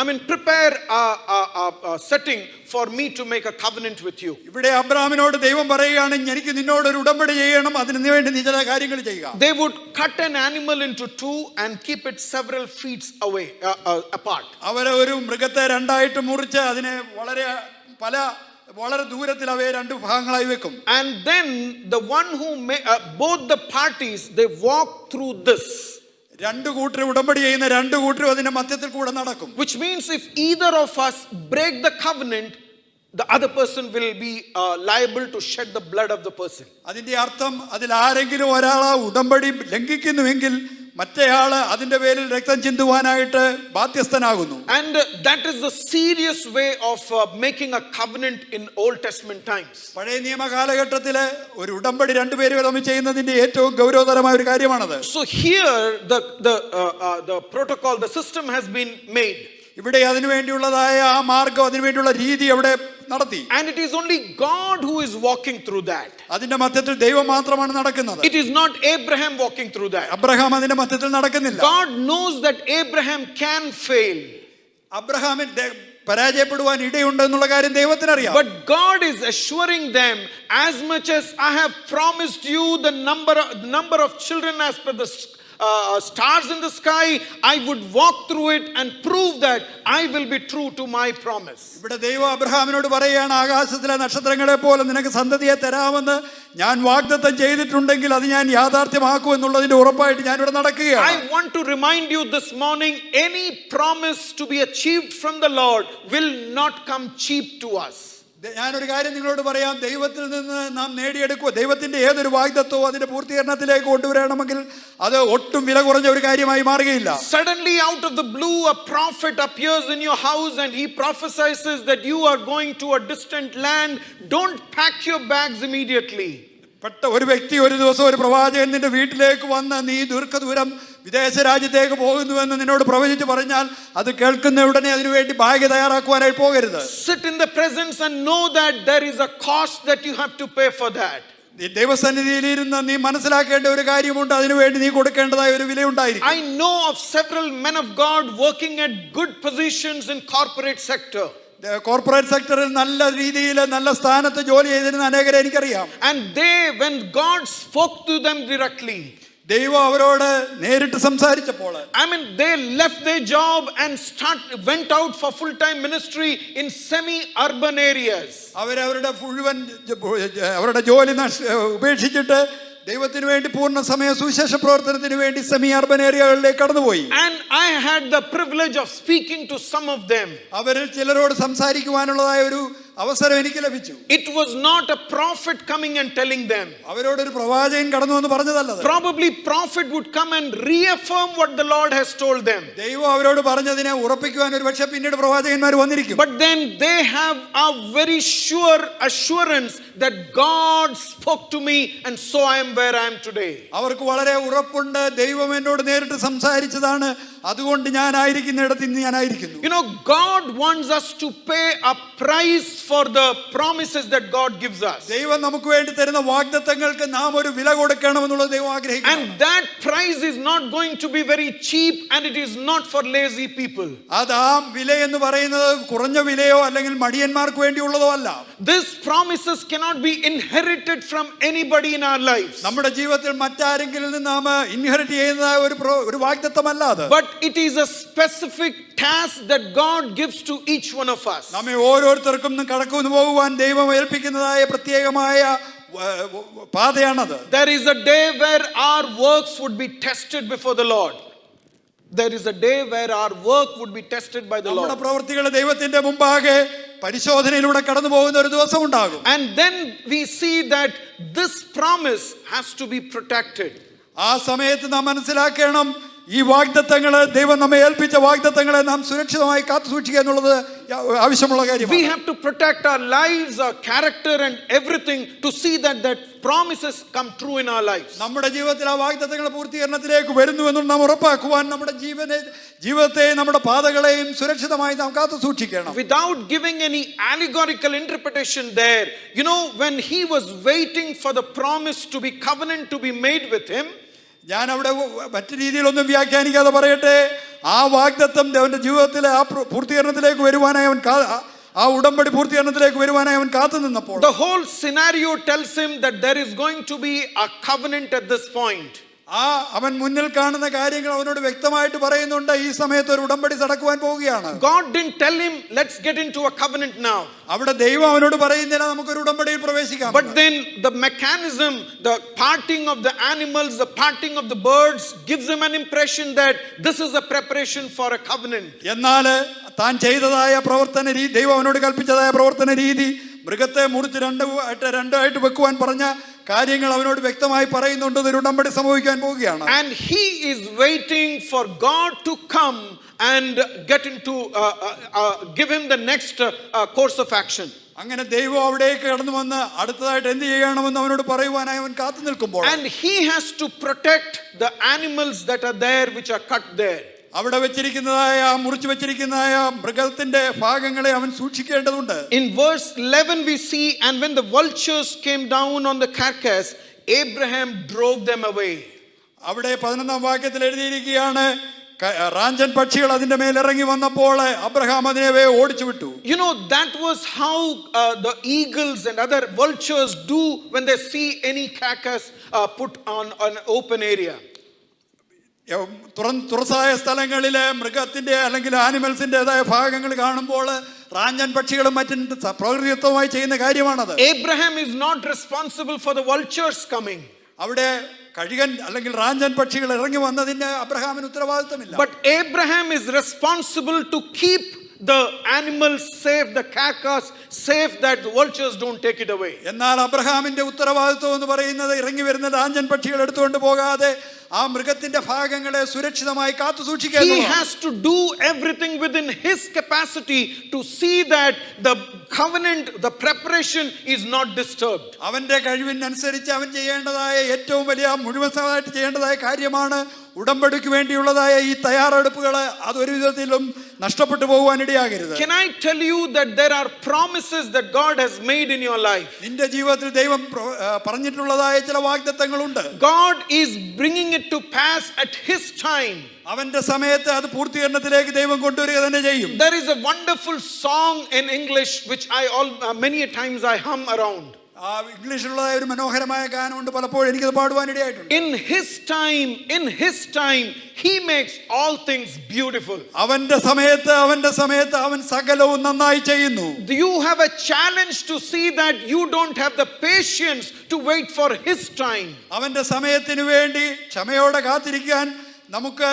S1: I mean prepare a setting for me to make a covenant with you.
S2: ഇവിടെ അബ്രഹാമിനോട് ദൈവം പറയുകയാണ്, എനിക്ക് നിന്നോട് ഒരു ഉടമ്പടി ചെയ്യണം, അതിനു വേണ്ടി നീ ചില കാര്യങ്ങൾ ചെയ്യുക.
S1: They would cut an animal into two and keep it several feet away apart.
S2: അവരെ ഒരു മൃഗത്തെ രണ്ടായിട്ട് മുറിച്ച് അതിനെ വളരെ ദൂരത്തിൽ അവയെ രണ്ട് ഭാഗങ്ങളായി വെക്കും.
S1: And then the one who both the parties they walk through this.
S2: രണ്ട് കൂട്ടർ ഉടമ്പടി ചെയ്യുന്ന രണ്ട് കൂട്ടരും അതിന്റെ മധ്യത്തിൽ കൂടെ നടക്കും.
S1: Which means if either of us break the covenant, the other person will be liable to shed the blood of the person.
S2: അതിന്റെ അർത്ഥം അതിൽ ആരെങ്കിലും ഒരാൾ ആ ഉടമ്പടി ലംഘിക്കുന്നുവെങ്കിൽ മറ്റേയാള് അതിന്റെ പേരിൽ രക്തം ചിന്തുവാനായിട്ട് ബാധ്യസ്ഥനാകുന്നു.
S1: And that is the serious way of making a covenant in Old Testament times.
S2: പഴയ നിയമ കാലഘട്ടത്തിലെ ഒരു ഉടമ്പടി രണ്ടുപേരും തമ്മിൽ ചെയ്യുന്നതിന്റെ ഏറ്റവും ഗൗരവതരമായ ഒരു കാര്യമാണത്.
S1: So here the protocol, the system has been made.
S2: ഇവിടെ അതിനു വേണ്ടിയുള്ളതായ ആ മാർഗം, അതിനു വേണ്ടിയുള്ള രീതി അവിടെ നടത്തി.
S1: And it is only God who is walking through that.
S2: അതിന്റെ മധ്യത്തിൽ ദൈവം മാത്രമാണ് നടക്കുന്നത്.
S1: It is not Abraham walking through that.
S2: Abraham അതിന്റെ മധ്യത്തിൽ നടക്കുന്നില്ല.
S1: God knows that Abraham can fail.
S2: അബ്രഹാമിൻ പരാജയപ്പെടുവാൻ ഇടയുണ്ട് എന്നുള്ള കാര്യം ദൈവത്തിന് അറിയാം.
S1: But God is assuring them, as much as I have promised you the number of children as per the stars in the sky, I would walk through it and prove that I will be true to my promise.
S2: ഇവിടെ ദൈവം അബ്രഹാമിനോട് പറയുകയാണ്, ആകാശത്തിലെ നക്ഷത്രങ്ങളെ പോലെ നിനക്ക് സന്തതിയെ തരാമെന്ന് ഞാൻ വാഗ്ദത്തം ചെയ്തിട്ടുണ്ടെങ്കിൽ അത് ഞാൻ യാഥാർത്ഥ്യമാക്കും എന്നുള്ളതിന്റെ ഉറപ്പായിട്ട് ഞാൻ ഇവിടെ നടക്കുകയാണ്.
S1: I want to remind you this morning, any promise to be achieved from the Lord will not come cheap to us.
S2: ഞാനൊരു കാര്യം നിങ്ങളോട് പറയാം. ദൈവത്തിൽ നിന്ന് നാം നേടിയെടുക്കുക, ദൈവത്തിന്റെ ഏതൊരു വാഗ്ദത്തവും അതിന്റെ പൂർത്തീകരണത്തിലേക്ക് കൊണ്ടുവരണമെങ്കിൽ അത് ഒട്ടും വില കുറഞ്ഞ ഒരു കാര്യമായി മാറുകയില്ല.
S1: Suddenly out of the blue a prophet appears in your house and he prophesies that you are going to a distant land. Don't pack your bags immediately.
S2: ഒരു വ്യക്തി ഒരു ദിവസം ഒരു പ്രവാചകൻ നിന്റെ വീട്ടിലേക്ക് വന്ന് നീ ദീർഘദൂരം വിദേശ രാജ്യത്തേക്ക് പോകുന്നുവെന്ന് നിന്നോട് പ്രവചിച്ച് പറഞ്ഞാൽ അത് കേൾക്കുന്ന ഉടനെ അതിനുവേണ്ടി ബാഗ് തയ്യാറാക്കുവാനായി പോകരുത്.
S1: Sit in the presence and know that there is a cost that you have to pay for that.
S2: ദൈവസന്നിധിയിൽ ഇരുന്ന് നീ മനസ്സിലാക്കേണ്ട ഒരു കാര്യമുണ്ട്, അതിനുവേണ്ടി നീ കൊടുക്കേണ്ടതായ ഒരു വിലയുണ്ടായിരിക്കും.
S1: I know of several men of God working at good positions in corporate sector.
S2: Corporate സെക്ടറിൽ നല്ല രീതിയിൽ നല്ല സ്ഥാനത്ത് ജോലി ചെയ്തിരുന്ന അനേകരെ എനിക്കറിയാം.
S1: And they, when God spoke to them directly,
S2: ദൈവം അവരോട് നേരിട്ട് സംസാരിച്ചപ്പോൾ,
S1: I mean, they left their job and went out for full-time ministry in semi-urban areas.
S2: അവരുടെ ജോലി ഉപേക്ഷിച്ചിട്ട് ദൈവത്തിന് വേണ്ടി പൂർണ്ണ സമയ സുവിശേഷ പ്രവർത്തനത്തിന് വേണ്ടി സെമി അർബൻ ഏരിയകളിലേക്ക് കടന്നുപോയി.
S1: And I had the privilege of speaking to some of them.
S2: അവരിൽ ചിലരോട് സംസാരിക്കുവാനുള്ളതായ ഒരു അവസരം എനിക്ക് ലഭിച്ചു.
S1: It was not a prophet coming and telling them.
S2: അവരോട് ഒരു പ്രവാചകൻ കടന്നു വന്ന് പറഞ്ഞതല്ല.
S1: Probably prophet would come and reaffirm what the Lord has told them.
S2: ദൈവം അവരോട് പറഞ്ഞതിനെ ഉറപ്പിക്കുവാൻ ഒരു പക്ഷേ പിന്നീട് പ്രവാചകന്മാർ വന്നിരിക്കും.
S1: But then they have a very sure assurance that God spoke to me and so I am where I am today.
S2: അവർക്ക് വളരെ ഉറപ്പുണ്ട്, ദൈവം എന്നോട് നേരിട്ട് സംസാരിച്ചതാണ്, അതുകൊണ്ട് ഞാനായിരിക്കുന്നിടത്ത് ഇന്ന് ഞാനായിരിക്കുന്നു.
S1: You know, God wants us to pay a price for the promises that God gives us.
S2: ദൈവം നമുക്ക് വേണ്ടി തരുന്ന വാഗ്ദത്തങ്ങൾക്ക് നാം ഒരു വില കൊടുക്കണമെന്നുള്ളത് ദൈവം ആഗ്രഹിക്കുന്നു.
S1: And that price is not going to be very cheap and it is not for lazy people.
S2: അത് ആ വില എന്ന് പറയുന്നത് കുറഞ്ഞ വിലയോ അല്ലെങ്കിൽ മടിയന്മാർക്ക് വേണ്ടിയുള്ളതോ അല്ല.
S1: These promises cannot be inherited from anybody in our lives.
S2: നമ്മുടെ ജീവിതത്തിൽ മറ്റാരെങ്കിലും നിന്ന് നാം ഇൻഹെറിറ്റ് ചെയ്യുന്ന ഒരു വാഗ്ദത്തമല്ല അത്.
S1: But it is a specific task that God gives to each one of us.
S2: നമ്മെ ഓരോരുത്തർക്കും കടന്നു പോകുവാൻ ദൈവം ഏൽപ്പിക്കുന്നതായ പ്രത്യേകമായ പാതയാണത്.
S1: There is a day where our works would be tested before the Lord. There is a day where our work would be tested by the Lord.
S2: നമ്മുടെ പ്രവൃത്തികൾ ദൈവത്തിന്റെ മുമ്പാകെ പരിശോധനയിലൂടെ കടന്നു പോകുന്ന ഒരു ദിവസം ഉണ്ടാകും.
S1: And then we see that this promise has to be protected.
S2: ആ സമയത്ത് നാം മനസ്സിലാക്കണം, ഈ വാഗ്ദത്തങ്ങളെ ദൈവം നമ്മെ ഏൽപ്പിച്ച വാഗ്ദത്തങ്ങളെ നാം സുരക്ഷിതമായി കാത്തു സൂക്ഷിക്കുക എന്നുള്ളത് ആവശ്യമുള്ള കാര്യമാണ്.
S1: We have to protect our lives, our character and everything to see that promises come true in our lives.
S2: നമ്മുടെ ജീവിതത്തിൽ ആ വാഗ്ദത്തങ്ങൾ പൂർത്തീകരണത്തിലേക്ക് വരുന്നു എന്ന് നാം ഉറപ്പാക്കുവാൻ നമ്മുടെ ജീവിതത്തെ നമ്മുടെ പാതകളെയും സുരക്ഷിതമായി നാം കാത്തു സൂക്ഷിക്കണം.
S1: Without giving any allegorical interpretation there, you know, when he was waiting for the promise to be covenant to be made with him,
S2: ഞാൻ അവിടെ മറ്റു രീതിയിലൊന്നും വ്യാഖ്യാനിക്കാതെ പറയട്ടെ, ആ വാഗ്ദത്തം അവന്റെ ജീവിതത്തിലെ ആ പൂർത്തീകരണത്തിലേക്ക് വരുവാനായി ആ ഉടമ്പടി പൂർത്തീകരണത്തിലേക്ക് വരുവാനായി അവൻ കാത്തു നിന്നപ്പോൾ,
S1: the whole scenario tells him that there is going to be a covenant at this point.
S2: അവൻ മുന്നിൽ കാണുന്ന കാര്യങ്ങൾ അവനോട് വ്യക്തമായിട്ട് പറയുന്നുണ്ട്, ഈ സമയത്ത് ഒരു ഉടമ്പടി നടക്കുവാൻ പോവുകയാണ്.
S1: God didn't tell him let's get into a covenant now.
S2: അവിടെ ദൈവം അവനോട് പറയുന്നില്ല നമുക്കൊരു ഉടമ്പടിയിൽ പ്രവേശിക്കാം.
S1: But then the mechanism, the parting of the animals, the parting of the birds gives him an impression that this is a preparation for a covenant.
S2: എന്നാൽ താൻ ചെയ്തതായ പ്രവർത്തന രീതി, ദൈവം അവനോട് കൽപ്പിച്ചതായ പ്രവർത്തന രീതി, മൃഗത്തെ മുറിച്ച് രണ്ടായിട്ട് വെക്കുവാൻ പറഞ്ഞ കാര്യങ്ങൾ അവനോട് വ്യക്തമായി പറയുന്നുണ്ട്, ഒരു ഉടമ്പടി സംഭവിക്കാൻ പോവുകയാണ്.
S1: And he is waiting for God to come and get into give him the next course of action.
S2: അങ്ങനെ ദൈവം അവിടേക്ക് കടന്നു വന്ന് അടുത്തതായിട്ട് എന്ത് ചെയ്യണമെന്ന് അവനോട് പറയുവാനായി അവൻ കാത്തു നിൽക്കുമ്പോൾ,
S1: and he has to protect the animals that are there which are cut there.
S2: അവിടെ വെച്ചിരിക്കുന്നതായ മുറിച്ചു വെച്ചിരിക്കുന്നതായ മൃഗത്തിന്റെ ഭാഗങ്ങളെ അവൻ സൂക്ഷിക്കേണ്ടതുണ്ട്.
S1: In verse 11 we see, and when the vultures came down on the carcass, Abraham drove them away.
S2: അവിടെ 11ാം വാക്യത്തിൽ എഴുതിയിരിക്കുകയാണ്, റാഞ്ചൻ പക്ഷികൾ അതിന്റെ മേൽ ഇറങ്ങി വന്നപ്പോൾ അബ്രഹാം അതിനെ ഓടിച്ചു വിട്ടു.
S1: You know, that was how the eagles and other vultures do when they see any carcass put on an open area.
S2: തുറസായ സ്ഥലങ്ങളിലെ മൃഗത്തിന്റെ അല്ലെങ്കിൽ ആനിമൽസിന്റേതായ ഭാഗങ്ങൾ കാണുമ്പോൾ റാഞ്ചൻ പക്ഷികളും മറ്റും പ്രകൃതിദത്തമായി ചെയ്യുന്ന കാര്യമാണത്.
S1: Abraham is not responsible for the vultures coming.
S2: അവിടെ കഴുകൻ അല്ലെങ്കിൽ റാഞ്ചൻ പക്ഷികൾ ഇറങ്ങി വന്നതിന് അബ്രഹാമിന് ഉത്തരവാദിത്തമില്ല.
S1: But Abraham is responsible to keep the animals safe, the carcass safe, that the vultures don't take it away.
S2: എന്നാൽ അബ്രഹാമിന്റെ ഉത്തരവാദിത്വം എന്ന് പറയുന്നത് ഇറങ്ങി വരുന്ന ലാഞ്ചൻ പക്ഷികൾ എടുത്തുകൊണ്ട് പോകാതെ ആ മൃഗത്തിന്റെ ഭാഗങ്ങളെ സുരക്ഷിതമായി കാത്തു സൂക്ഷിക്കുക.
S1: He has to do everything within his capacity to see that the covenant, the preparation is not disturbed.
S2: അവന്റെ കഴിവിനനുസരിച്ച് അവൻ ചെയ്യേണ്ടതായ ഏറ്റവും വലിയ മുഴുവനായിട്ട് ചെയ്യേണ്ടതായ കാര്യമാണ് ഉടമ്പടിക്ക് വേണ്ടിയുള്ളതായ ഈ തയ്യാറെടുപ്പുകൾ അതൊരു വിധത്തിലും നഷ്ടപ്പെട്ടു പോകുവാൻ ഇടയാകരുത്.
S1: Can I tell you that there are promises that God has made in your life?
S2: നിന്റെ ജീവിതത്തിൽ ദൈവം പറഞ്ഞിട്ടുള്ളതായ ചില വാഗ്ദത്തങ്ങളുണ്ട്.
S1: God is bringing it to pass at his time.
S2: അവന്റെ സമയത്ത് അത് പൂർത്തീകരണത്തിലേക്ക് ദൈവം കൊണ്ടുവരിക തന്നെ ചെയ്യും.
S1: There is a wonderful song in English which many a times I hum around.
S2: ഇംഗ്ലീഷിലുള്ളതായ ഒരു മനോഹരമായ ഗാനമുണ്ട്, പലപ്പോഴും എനിക്കത് പാടുവാൻ ഇടയായിട്ടുണ്ട്.
S1: In his time he makes all things beautiful.
S2: അവന്റെ സമയത്ത് അവൻ സകലവും നന്നായി ചെയ്യുന്നു.
S1: You have a challenge to see that you don't have the patience to wait for his time.
S2: അവന്റെ സമയത്തിന് വേണ്ടി ക്ഷമയോടെ കാത്തിരിക്കാൻ നമുക്ക്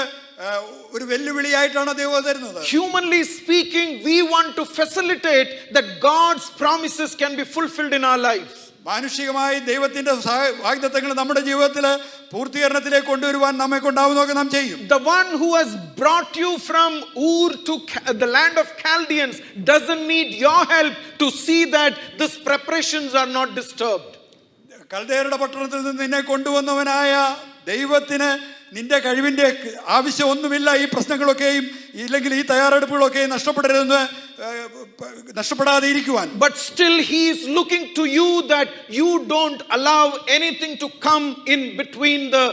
S2: ഒരു വെല്ലുവിളിയായിട്ടാണ് ദൈവം തരുന്നത്.
S1: Humanly speaking, we want to facilitate that God's promises can be fulfilled in our lives.
S2: മാനുഷികമായി ദൈവത്തിന്റെ വാഗ്ദത്തങ്ങൾ നമ്മുടെ ജീവിതത്തിൽ പൂർത്തീകരണത്തിലേക്ക് കൊണ്ടുവരുവാൻ നമ്മെ കൊണ്ടാവുന്നതൊക്കെ നാം ചെയ്യും.
S1: The one who has brought you from Ur to the land of Chaldeans doesn't need your help to see that these preparations are not disturbed.
S2: കൽദയരുടെ പട്ടണത്തിൽ നിന്ന് നിന്നെ കൊണ്ടുവന്നവനായ ദൈവത്തിന് നിന്റെ കഴിവിന്റെ ആവശ്യമൊന്നുമില്ല. ഈ പ്രശ്നങ്ങളൊക്കെയും ഇല്ലെങ്കിൽ ഈ തയ്യാറെടുപ്പുകളൊക്കെയും നഷ്ടപ്പെടാതെ ഇരിക്കുവാൻ.
S1: But still he is looking to you that you don't allow anything to come in between the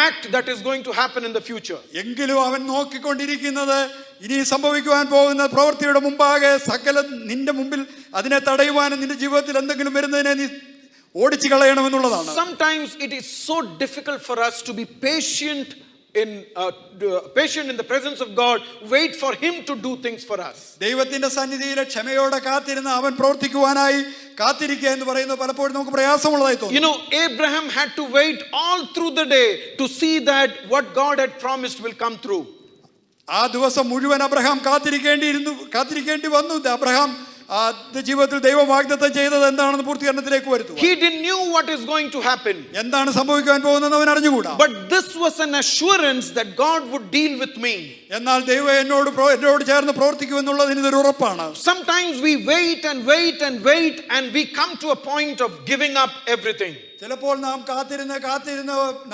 S1: act that is going to happen in the future.
S2: എങ്കിലും അവൻ നോക്കിക്കൊണ്ടിരിക്കുന്നത് ഇനി സംഭവിക്കുവാൻ പോകുന്ന പ്രവൃത്തിയുടെ മുമ്പാകെ സകലം നിന്റെ മുമ്പിൽ അതിനെ തടയുവാനും നിന്റെ ജീവിതത്തിൽ എന്തെങ്കിലും വരുന്നതിനെ നീ ഓടിച്ചു കളയണമെന്നുള്ളതാണ്.
S1: Sometimes it is so difficult for us to be patient in the presence of God, wait for him to do things for us.
S2: ദൈവത്തിന്റെ സന്നിധിയിൽ ക്ഷമയോടെ കാത്തിരുന്ന് അവൻ പ്രവർത്തിക്കുവാനായി കാത്തിരിക്കുക എന്ന് പറയുന്നത് പലപ്പോഴും നമുക്ക് പ്രയാസമുള്ളതായി തോന്നും.
S1: You know, Abraham had to wait all through the day to see that what God had promised will come through.
S2: ആ ദിവസം മുഴുവൻ അബ്രഹാം കാത്തിരിക്കേണ്ടി വന്നു. അബ്രഹാം ജീവിതത്തിൽ ദൈവം വാഗ്ദത്തം ചെയ്തത് എന്താണെന്ന് പൂർത്തീകരണത്തിലേക്ക് വരുത്തുക.
S1: He didn't know what is going to happen.
S2: എന്താണ് സംഭവിക്കാൻ പോകുന്നതെന്ന് അവൻ അറിഞ്ഞുകൂടാ.
S1: But this was an assurance that God would deal with me.
S2: എന്നാൽ ദൈവം എന്നോട് ചേർന്ന് പ്രവർത്തിക്കുമെന്നുള്ളതിന് ഇതൊരു ഉറപ്പാണ്.
S1: Sometimes we wait and we come to a point of giving up everything.
S2: ചിലപ്പോൾ നാം കാത്തിരുന്ന്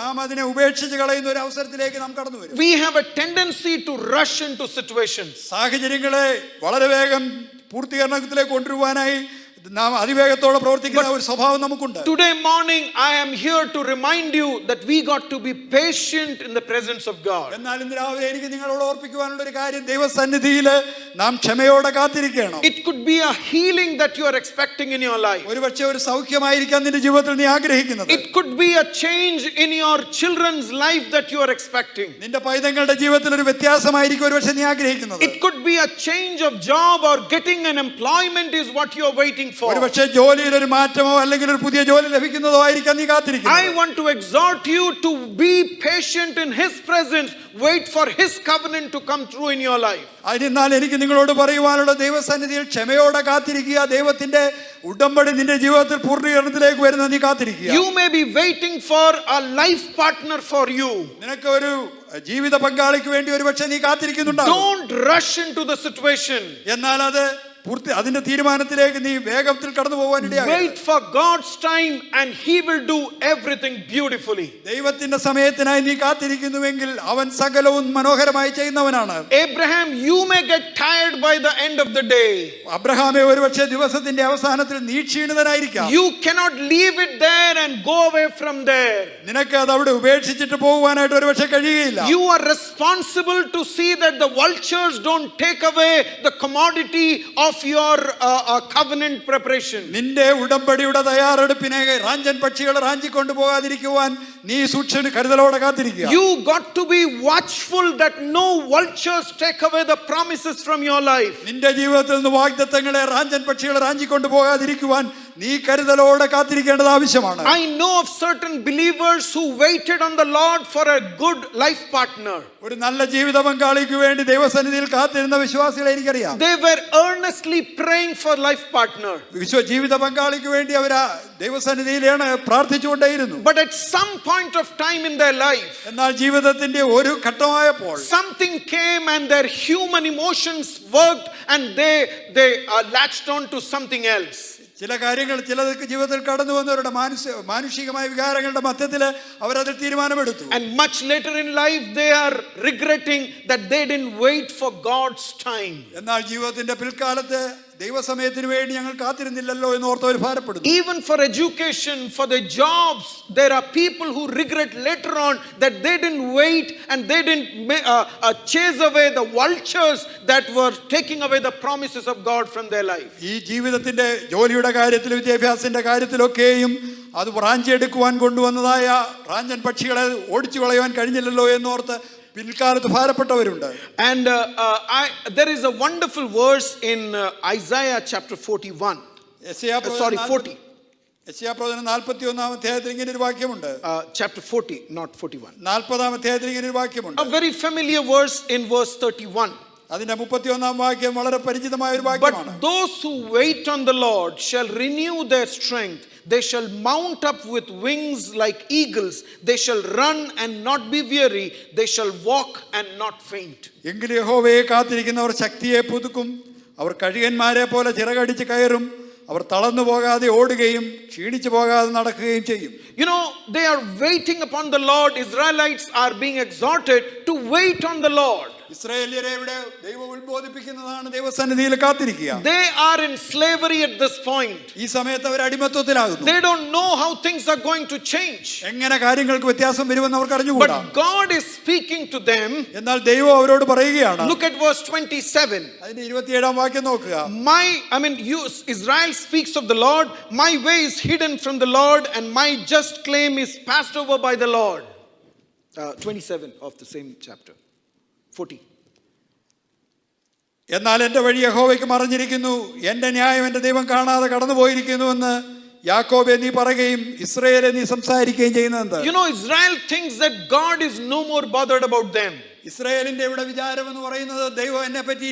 S2: നാം അതിനെ ഉപേക്ഷിച്ച് കളയുന്ന ഒരു അവസരത്തിലേക്ക് നാം കടന്നു വരും.
S1: We have a tendency to rush into situations.
S2: സാഹചര്യങ്ങളെ വളരെ വേഗം പൂർത്തീകരണത്തിലേക്ക് കൊണ്ടുവരുവാനായി നാം അതിവേഗത്തോടെ പ്രവർത്തിക്കുന്ന ഒരു സ്വഭാവം നമുക്കുണ്ട്.
S1: Today morning I am here to remind you that we got to be patient in the presence of God.
S2: എന്നാൽ ഇന്ന് രാവിലെ എനിക്ക് നിങ്ങളോട് ഓർപ്പിക്കുവാനുള്ള ഒരു കാര്യം, ദൈവസന്നിധിയിൽ നാം ക്ഷമയോടെ കാത്തിരിക്കണം.
S1: It could be a healing that you are expecting in your life.
S2: ഒരുപക്ഷേ ഒരു സൗഖ്യമായിരിക്കാം നിന്റെ ജീവിതത്തിൽ നീ ആഗ്രഹിക്കുന്നത്.
S1: It could be a change in your children's life that you are expecting.
S2: നിന്റെ പൈതങ്ങളുടെ ജീവിതത്തിൽ ഒരു വ്യത്യാസമായിരിക്കും ഒരുപക്ഷേ നീ ആഗ്രഹിക്കുന്നത്.
S1: It could be a change of job or getting an employment is what you are waiting for.
S2: ഒരുപക്ഷേ ജോലിയിൽ ഒരു മാറ്റമോ അല്ലെങ്കിൽ ഒരു പുതിയ ജോലി ലഭിക്കുന്നതോ ആയിരിക്കാം നീ കാത്തിരിക്കുന്നത്.
S1: I want to exhort you to be patient in his presence. Wait for his covenant to come through in your life.
S2: അതിനാൽ എനിക്ക് നിങ്ങളോട് പറയുവാനുള്ള ദൈവസന്നിധിയിൽ ക്ഷമയോടെ കാത്തിരിക്കുക. ദൈവത്തിന്റെ ഉടമ്പടി നിന്റെ ജീവിതത്തിൽ പൂർത്തീകരണത്തിലേക്ക് വരുന്നത് നീ കാത്തിരിക്കുക.
S1: You may be waiting for a life partner for you.
S2: നിനക്ക് ഒരു ജീവിത പങ്കാളിക്ക് വേണ്ടി ഒരുപക്ഷേ നീ കാത്തിരിക്കുന്നുണ്ടാവും.
S1: Don't rush into the situation.
S2: എന്നാൽ അതിന്റെ തീരുമാനത്തിലേക്ക് നീ വേഗത്തിൽ കടന്നു പോകാൻ ഇടയാകരുത്.
S1: Wait for God's time and he will do everything beautifully.
S2: ദൈവത്തിന്റെ സമയത്തിനായി നീ കാത്തിരിക്കുന്നുവെങ്കിൽ അവൻ സകലവും മനോഹരമായി ചെയ്യുന്നവനാണ്.
S1: Abraham, you may get tired by the end of the day.
S2: അബ്രഹാമേ, ഒരുപക്ഷേ ദിവസത്തിന്റെ അവസാനത്തിൽ നീ ക്ഷീണിതനായിരിക്കാം.
S1: You cannot leave it there and go away from there.
S2: നിനക്ക് അത് അവിടെ ഉപേക്ഷിച്ചിട്ട് പോകുവാനായിട്ട് ഒരുപക്ഷേ കഴിയുകയില്ല.
S1: You are responsible to see that the vultures don't take away the commodity of your covenant preparation.
S2: നിന്റെ ഉടമ്പടിയുടെ തയ്യാറെടുപ്പിനെ റാഞ്ചൻ പക്ഷികൾ റാഞ്ചിക്കൊണ്ടു പോകാതിരിക്കുവാൻ നീ സൂക്ഷിച്ച് കരുതലോടെ കാത്തിരിക്കുക.
S1: You got to be watchful that no vultures take away the promises from your life.
S2: നിന്റെ ജീവിതത്തിൽ നിന്ന് വാഗ്ദത്തങ്ങളെ റാഞ്ചൻ പക്ഷികൾ റാഞ്ചിക്കൊണ്ടു പോകാതിരിക്കുവാൻ നീ കരുതലോടെ കാത്തിരിക്കേണ്ടത് ആവശ്യമാണ്.
S1: I know of certain believers who waited on the Lord for a good life partner.
S2: ഒരു നല്ല ജീവിത പങ്കാളിക്ക് വേണ്ടി ദൈവസന്നിധിയിൽ കാത്തിരുന്ന വിശ്വാസികളെ എനിക്കറിയാം.
S1: They were earnestly praying for life partner.
S2: ജീവിത പങ്കാളിക്ക് വേണ്ടി അവർ ദൈവസന്നിധിയിലാണ് പ്രാർത്ഥിച്ചുകൊണ്ടേയിരുന്നു.
S1: But at some point of time in their life,
S2: എന്നാൽ ജീവിതത്തിന്റെ ഒരു ഘട്ടമായപ്പോൾ
S1: something came and their human emotions worked and they latched on to something else.
S2: ചില കാര്യങ്ങൾ ചിലർക്ക് ജീവിതത്തിൽ കടന്നു വന്നവരുടെ മാനുഷികമായ വികാരങ്ങളുടെ മധ്യത്തിൽ അവരതിൽ തീരുമാനമെടുത്തു.
S1: And much later in life they are regretting that they didn't wait for God's time.
S2: എന്നാൽ ജീവിതത്തിന്റെ പിൽക്കാലത്ത് ദൈവസമയത്തിന് വേണ്ടി ഞങ്ങൾ കാത്തിരുന്നില്ലല്ലോ എന്ന് ഓർത്തവർ ഭാരപ്പെടുന്നു.
S1: Even for education, for the jobs, there are people who regret later on that they didn't wait and they didn't chase away the vultures that were taking away the promises of God from their life.
S2: ഈ ജീവിതത്തിന്റെ ജോലിയുടെ കാര്യത്തിലും വിദ്യാഭ്യാസത്തിന്റെ കാര്യത്തിലൊക്കെയും അത് റാഞ്ചിയെടുക്കുവാൻ കൊണ്ടുവന്നതായ റാഞ്ചൻ പക്ഷികളെ ഓടിച്ചു കളയുവാൻ കഴിഞ്ഞില്ലല്ലോ എന്നോർത്ത് പിൽക്കാലത്ത് ഭാരപ്പെട്ടവരുണ്ട്.
S1: And there is a wonderful verse in Isaiah chapter 41. 40.
S2: യെശയ്യാപ്രവചനം 41-ാം അധ്യായത്തിൽ ഇങ്ങനെ ഒരു വാക്യമുണ്ട്.
S1: Chapter 40, not 41.
S2: 40-ാം അധ്യായത്തിൽ ഇങ്ങനെ ഒരു വാക്യമുണ്ട്.
S1: A very familiar verse in verse 31.
S2: അതിന്റെ 31-ാം വാക്യം വളരെ പരിചിതമായ ഒരു വാക്യമാണ്.
S1: But those who wait on the Lord shall renew their strength. They shall mount up with wings like eagles. They shall run and not be weary. They shall walk and not faint.
S2: എങ്കിലും യഹോവയെ കാത്തിരിക്കുന്നവർ ശക്തിയെ പുതുക്കും. അവർ കഴുകന്മാരെ പോലെ ചിറകടിച്ച് കയറും. അവർ തളർന്നു പോകാതെ ഓടുകയും ക്ഷീണിച്ചു പോകാതെ നടക്കുകയും ചെയ്യും.
S1: You know, they are waiting upon the Lord. Israelites are being exhorted to wait on the Lord.
S2: ഇസ്രായേല്യരെ ഇവിടെ ദൈവം ഉത്ബോധിപ്പിക്കുന്നതാണ് ദൈവസന്നിധിയിൽ കാത്തിരിക്കുക.
S1: They are in slavery at this point.
S2: ഈ സമയത്ത് അവർ അടിമത്വത്തിലാകുന്നു.
S1: They don't know how things are going to change.
S2: എങ്ങനെ കാര്യങ്ങൾക്ക് വ്യത്യാസം വരുമെന്ന് അവർക്ക് അറിഞ്ഞുകൂടാ.
S1: But God is speaking to them.
S2: എന്നാൽ ദൈവം അവരോട് പറയുകയാണ്.
S1: Look at verse 27.
S2: അതിന്റെ 27-ാം വാക്യം നോക്കുക.
S1: Israel speaks of the Lord. My way is hidden from the Lord and my just claim is passed over by the Lord. 27 of the same chapter. 40.
S2: എന്നാൽ എൻ്റെ വഴി യഹോവയ്ക്ക് മറഞ്ഞിരിക്കുന്നു, എൻ്റെ ന്യായം എൻ്റെ ദൈവം കാണാതെ കടന്നുപോയിരിക്കുന്നുവെന്ന് യാക്കോബേ നീ പറയുകയും ഇസ്രായേലേ നീ സംസാരിക്കുകയും ചെയ്യുന്നത്.
S1: You know, Israel thinks that God is no more bothered about them.
S2: ഇസ്രായേലിന്റെ ഇവിടെ വിചാരം എന്ന് പറയുന്നത് ദൈവം എന്നെ പറ്റി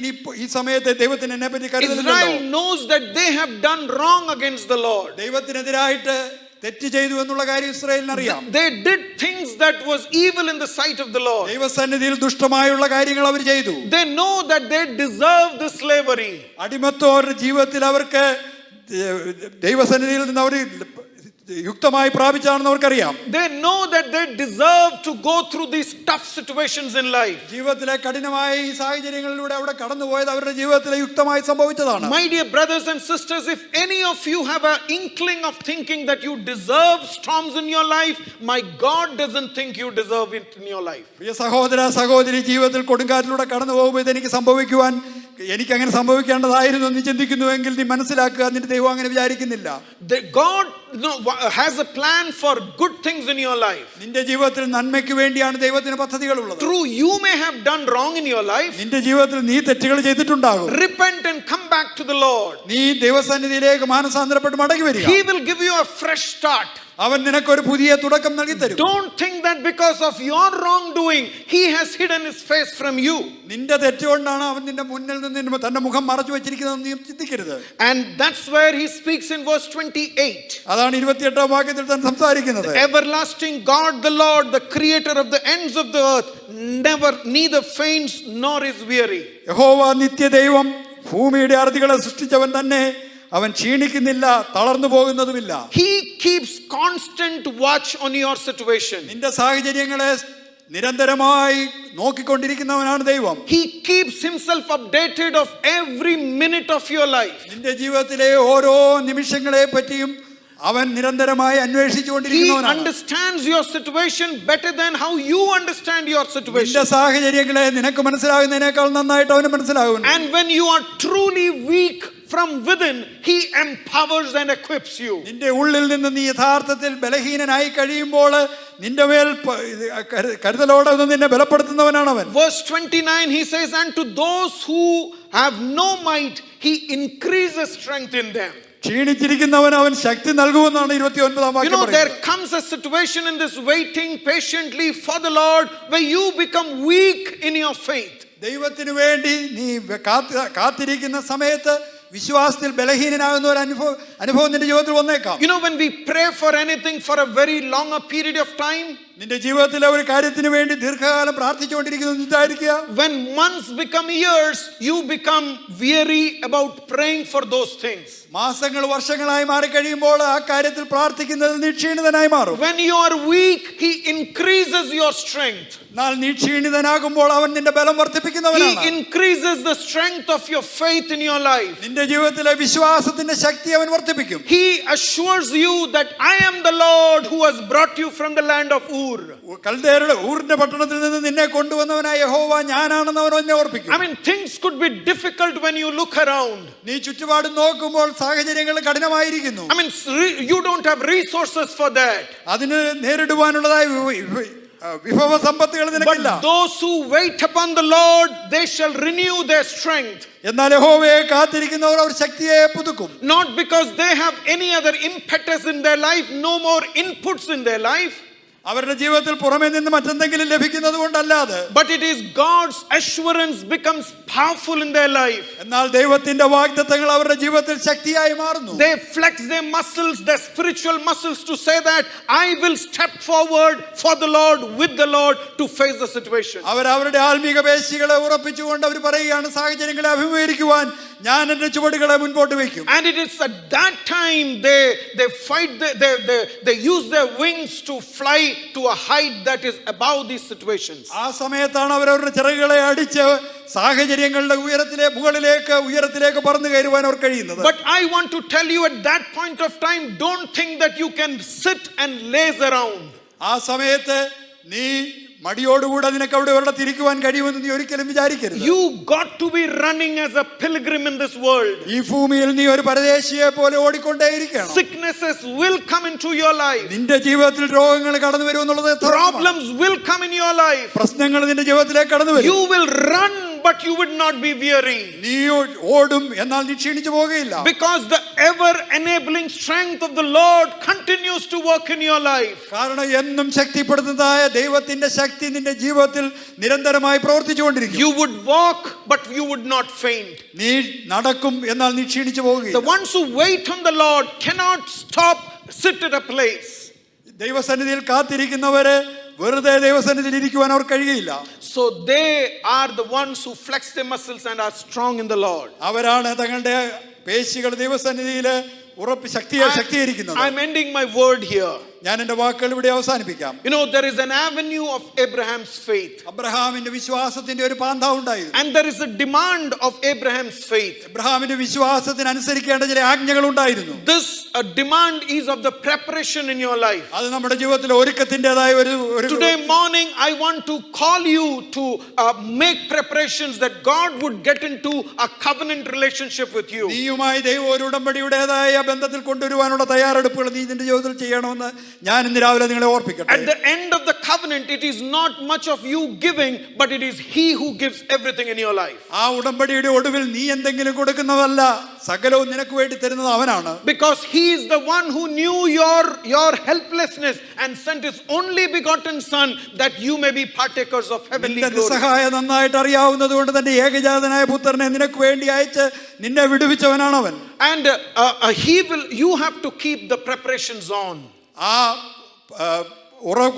S2: ഈ സമയത്ത് ദൈവത്തിന് എന്നെ പറ്റി കരുതുന്നില്ലല്ലോ.
S1: Israel knows that they have done wrong against the Lord.
S2: ദൈവത്തിനെതിരായിട്ട് തെറ്റ് ചെയ്തു എന്നുള്ള കാര്യം ഇസ്രായേലിന് അറിയാം.
S1: They did things that was evil in the sight of the Lord.
S2: ദൈവസന്നിധിയിൽ ദുഷ്ടമായുള്ള കാര്യങ്ങൾ അവർ ചെയ്തു.
S1: They know that they deserve the slavery.
S2: അടിമത്വം അവരുടെ ജീവിതത്തിൽ അവർക്ക് ദൈവസന്നിധിയിൽ നിന്ന് അവർ യുക്തമായി പ്രാപിച്ചാണെന്ന് അവർക്കറിയാം.
S1: They know that they deserve to go through these tough situations in life.
S2: ജീവിതത്തിലെ കഠിനമായ ഈ സാഹചര്യങ്ങളിലൂടെ അവിടെ കടന്നുപോയത് അവരുടെ ജീവിതത്തിലെ യുക്തമായി സംഭവിച്ചതാണ്.
S1: My dear brothers and sisters, if any of you have an inkling of thinking that you deserve storms in your life, my God doesn't think you deserve it in your life.
S2: പ്രിയ സഹോദര സഹോദരി, ജീവിതത്തിൽ കൊടുങ്കാറ്റിലൂടെ കടന്നു പോകുമ്പോൾ ഇതെനിക്ക് സംഭവിക്കുവാൻ എനിക്ക് അങ്ങനെ സംഭവിക്കേണ്ടതായിരുന്നു എന്ന് ചിന്തിക്കുന്നുവെങ്കിൽ നീ മനസ്സിലാക്കുക, നിന്റെ ദൈവം അങ്ങനെ വിചാരിക്കുന്നില്ല.
S1: God has a plan for good things in your life.
S2: നിന്റെ ജീവിതത്തിൽ നന്മയ്ക്ക് വേണ്ടിയാണ് ദൈവത്തിന് പദ്ധതികളുള്ളത്.
S1: True, you may have done wrong in your life.
S2: നിന്റെ ജീവിതത്തിൽ നീ തെറ്റുകൾ ചെയ്തിട്ടുണ്ടാകും.
S1: Repent and come back to the Lord.
S2: നീ ദൈവസന്നിധിയിലേക്ക് മാനസാന്തരപ്പെട്ട് മടങ്ങി വരിക.
S1: He will give you a fresh start.
S2: അവൻ നിനക്കൊരു പുതിയ തുടക്കം നൽകി തരും.
S1: Don't think that because of your wrongdoing he has hidden his face from you.
S2: നിന്റെ തെറ്റുകൊണ്ടാണ് അവൻ നിന്റെ മുന്നിൽ നിന്ന് തന്റെ മുഖം മറച്ചു വെച്ചിരിക്കുന്നതെന്ന് നീ ചിന്തിക്കരുത്.
S1: And that's where he speaks in verse 28.
S2: അതാണ് 28-ാം വാക്യത്തിൽ താൻ സംസാരിക്കുന്നത്.
S1: The everlasting God, the Lord, the creator of the ends of the earth, neither faints nor is weary.
S2: യഹോവ നിത്യദൈവം, ഭൂമിയുടെ അറുതികളെ സൃഷ്ടിച്ചവൻ തന്നെ, അവൻ ക്ഷീണിക്കുന്നില്ല, തളർന്നു പോകുന്നതുമില്ല.
S1: He keeps constant watch on your situation.
S2: നിന്റെ സാഹചര്യങ്ങളെ നിരന്തരമായി നോക്കിക്കൊണ്ടിരിക്കുന്നവനാണ് ദൈവം.
S1: He keeps himself updated of every minute of your life.
S2: നിന്റെ ജീവിതത്തിലെ ഓരോ നിമിഷങ്ങളെ പറ്റിയും അവൻ നിരന്തരമായി അന്വേഷിച്ചുകൊണ്ടിരിക്കുന്നവനാണ്.
S1: He understands your situation better than how you understand your situation.
S2: നിന്റെ സാഹചര്യങ്ങളെ നിനക്ക് മനസ്സിലാകുന്നതിനേക്കാൾ നന്നായിട്ട് അവന് മനസ്സിലാകുന്നു.
S1: And when you are truly weak from within, he empowers and equips you.
S2: നിന്റെ ഉള്ളിൽ നിന്ന് നീ യഥാർത്ഥത്തിൽ ബലഹീനനായി കഴിയുമ്പോൾ നിന്റെ മേൽ കരുതലോടെ നിന്നെ ബലപ്പെടുത്തുന്നവനാണ് അവൻ.
S1: Verse 29 he says, and to those who have no might he increases strength in them.
S2: ക്ഷീണിച്ചിരിക്കുന്നവൻ അവൻ ശക്തി നൽകുമെന്നാണ് 29-ാം
S1: You
S2: വാക്യം
S1: know, there
S2: പറയുന്നത്.
S1: comes a situation in this waiting patiently for the Lord where you become weak in your faith.
S2: ദൈവത്തിന് വേണ്ടി നീ കാത്തിരിക്കുന്ന സമയത്ത് വിശ്വാസത്തിൽ ബലഹീനനാകുന്ന ഒരു അനുഭവം നിന്റെ ജീവിതത്തിൽ വന്നേക്കാം.
S1: You know, when we pray for anything for a very longer period of time,
S2: നിന്റെ ജീവിതത്തിലെ ഒരു കാര്യത്തിന് വേണ്ടി ദീർഘകാലം പ്രാർത്ഥിച്ചുകൊണ്ടിരിക്കുന്നു.
S1: when months become years, you become weary about praying for those things.
S2: മാസങ്ങൾ വർഷങ്ങളായി മാറിക്കഴിയുമ്പോൾ ആ കാര്യത്തിൽ പ്രാർത്ഥിക്കുന്നതിൽ നീ ക്ഷീണിതനായി മാറും.
S1: When you are weak, he increases your strength.
S2: എന്നാൽ നീ ക്ഷീണിതനാകുമ്പോൾ അവൻ നിന്റെ ബലം വർദ്ധിപ്പിക്കുന്നവനാണ്.
S1: He increases the strength of your faith in your life.
S2: നിന്റെ ജീവിതത്തിലെ വിശ്വാസത്തിന്റെ ശക്തി അവൻ വർദ്ധിപ്പിക്കും.
S1: He assures you that I am the Lord who has brought you from the land of Ur.
S2: കൽദയരുടെ ഊറിന്റെ പട്ടണത്തിൽ നിന്ന് നിന്നെ കൊണ്ടുവന്നവനായ യഹോവ ഞാനാണെന്ന് അവൻ എന്നെ ഓർപ്പിക്കും.
S1: I mean, things could be difficult when you look around.
S2: നീ ചുറ്റുപാട് നോക്കുമ്പോൾ സാഹചര്യങ്ങൾ കഠിനമായിരിക്കുന്നു.
S1: I mean, you don't have resources for that.
S2: അതിന് നേരിടുവാനുള്ളതായ വിഭവ സമ്പത്തുകൾ നിനക്കില്ല.
S1: But those who wait upon the Lord, they shall renew their strength.
S2: എന്നാൽ യഹോവയെ കാത്തിരിക്കുന്നവർ അവർ ശക്തിയെ പുതുക്കും.
S1: Not because they have any other impetus in their life, no more inputs in their life.
S2: അവരുടെ ജീവിതത്തിൽ പുറമേ നിന്ന് മറ്റെന്തെങ്കിലും ലഭിക്കുന്നത് കൊണ്ടല്ലാതെ,
S1: but it is God's assurance becomes powerful in their life.
S2: എന്നാൽ ദൈവത്തിന്റെ വാഗ്ദത്തങ്ങൾ അവരുടെ ജീവിതത്തിൽ ശക്തിയായി മാറുന്നു.
S1: They flex their muscles, their spiritual muscles, to say that I will step forward for the Lord, with the Lord, to face the situation.
S2: അവർ അവരുടെ ആത്മീക പേശികളെ ഉറപ്പിച്ചുകൊണ്ട് അവർ പറയുകയാണ്, സാഹചര്യങ്ങളെ അഭിമുഖീകരിക്കുവാൻ ഞാൻ എന്റെ ചുവടുകളെ മുൻപോട്ട് വയ്ക്കും.
S1: And it is at that time they fight, they use their wings to fly to a height that is above these situations.
S2: ആ സമയത്താണ് അവർ അവരുടെ ചിറകുകളെ അടിച്ച് സാഹചര്യങ്ങളുടെ ഉയരത്തിലേക്ക് പറന്നു കയറുവാൻ അവർ കഴിയുന്നത്.
S1: But I want to tell you, at that point of time, don't think that you can sit and laze around.
S2: ആ സമയത്ത് നീ മടിയോടുകൂടെ നിനക്ക് അവിടെ ഒരിടത്ത് ഇരിക്കുവാൻ കഴിയുമെന്ന് നീ ഒരിക്കലും വിചാരിക്കരുത്.
S1: You got to be running as a pilgrim in this world.
S2: ഈ ഭൂമിയിൽ നീ ഒരു പരദേശിയെ പോലെ ഓടിക്കൊണ്ടേയിരിക്കണം.
S1: Sicknesses will come into your life.
S2: നിന്റെ ജീവിതത്തിൽ രോഗങ്ങൾ കടന്നു വരുമെന്നുള്ളത്
S1: Problems will come in your life.
S2: പ്രശ്നങ്ങൾ നിന്റെ ജീവിതത്തിലേക്ക് കടന്നു വരും.
S1: You will run, but you would not be weary.
S2: നീ ഓടും, എന്നാൽ നീ ക്ഷീണിച്ചു പോകുകയില്ല.
S1: Because the ever enabling strength of the Lord continues to work in your life.
S2: കാരണം എന്നും ശക്തിപ്പെടുത്തുന്നതായ ദൈവത്തിന്റെ ശക്തി നിന്റെ ജീവിതത്തിൽ നിരന്തരമായി പ്രവർത്തിച്ചുകൊണ്ടിരിക്കും.
S1: You would walk, but you would not faint.
S2: നീ നടക്കും, എന്നാൽ നീ ക്ഷീണിച്ചു പോകുകയില്ല.
S1: The ones who wait on the Lord cannot sit at a place.
S2: ദൈവസന്നിധിയിൽ കാത്തിരിക്കുന്നവരെ വെറുതെ ദൈവസന്നിധിയിൽ ഇരിക്കുവാൻ അവർ കഴിയില്ല.
S1: So they are the ones who flex their muscles and are strong in the Lord.
S2: അവരാണ് തങ്ങളുടെ പേശികൾ ദൈവസന്നിധിയിൽ ശക്തീകരിക്കുന്നത്.
S1: I'm ending my word here.
S2: ഞാൻ എന്റെ വാക്കുകൾ ഇവിടെ അവസാനിപ്പിക്കാം.
S1: You know, there is an avenue of Abraham's faith.
S2: അബ്രഹാമിന്റെ വിശ്വാസത്തിന്റെ ഒരു പാന്താവ് ഉണ്ടായിരുന്നു.
S1: And there is a demand of Abraham's faith.
S2: അബ്രഹാമിന്റെ വിശ്വാസത്തിന് അനുസരിക്കേണ്ട ചില ആജ്ഞകൾ ഉണ്ടായിരുന്നു.
S1: This demand is of the preparation in your life.
S2: അത് നമ്മുടെ ജീവിതത്തിലെ ഒരുക്കത്തിന്റേതായ ഒരു
S1: Today morning I want to call you to make preparations that God would get into a covenant relationship with you.
S2: നീയുമായി ദൈവം ഒരു ഉടമ്പടിയുടേതായ ബന്ധത്തിൽ കൊണ്ടുവരുവാനുള്ള തയ്യാറെടുപ്പുകൾ നീ നിന്റെ ജീവിതത്തിൽ ചെയ്യണമെന്ന് ഞാൻ ഇന്ന് രാവിലെ നിങ്ങളെ ഓർപ്പിക്കട്ടെ.
S1: At the end of the covenant, it is not much of you giving, but it is He who gives everything in your life.
S2: ആ ഉടമ്പടിയുടെ ഒടുവിൽ നീ എന്തെങ്കിലും കൊടുക്കുന്നതല്ല, സകലവും നിനക്ക് വേണ്ടി തരുന്നത് അവനാണ്.
S1: Because He is the one who knew your helplessness and sent His only begotten Son that you may be partakers of heavenly glory.
S2: സഹായം നന്നായിട്ട് അറിയാവുന്നത് കൊണ്ട് തന്റെ ഏകജാതനായ പുത്രനെ നിനക്ക് വേണ്ടി അയച്ച് നിന്നെ വിടുവിച്ചവനാണ് അവൻ.
S1: And you have to keep the preparations on.
S2: ആ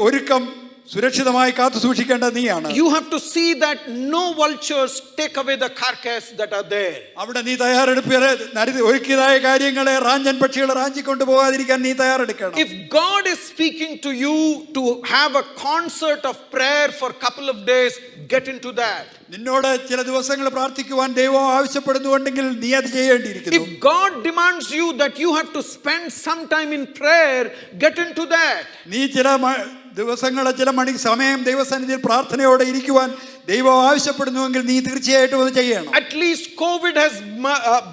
S2: ഒരുക്കം സുരക്ഷിതമായി കാത്തു സൂക്ഷിക്കേണ്ടത് നീയാണ്.
S1: You have to see that no vultures take away the carcass that are there.
S2: അവിടെ നീ തയ്യാറെടുപ്പിലെ ഒരുക്കിയതായ കാര്യങ്ങളെ റാഞ്ചൻ പക്ഷികളെ റാഞ്ചിക്കൊണ്ട് പോകാതിരിക്കാൻ നീ തയ്യാറെടുക്കണം.
S1: If God is speaking to you to have a concert of prayer for a couple of days, get into that.
S2: നിന്നോട് ചില ദിവസങ്ങൾ പ്രാർത്ഥിക്കുവാൻ ദൈവം ആവശ്യപ്പെടുന്നുണ്ടെങ്കിൽ നീ അത് ചെയ്യേണ്ടിയിരിക്കുന്നു.
S1: If God demands you that you have to spend some time in prayer, get into that.
S2: നീ ചില ദിവസങ്ങളെ ചില സമയം ദൈവസന്നിധിയിൽ പ്രാർത്ഥനയോടെ ഇരിക്കുവാൻ ദൈവം ആവശ്യപ്പെടുന്നുവെങ്കിൽ നീ തീർച്ചയായിട്ടും അത് ചെയ്യണം.
S1: At least COVID has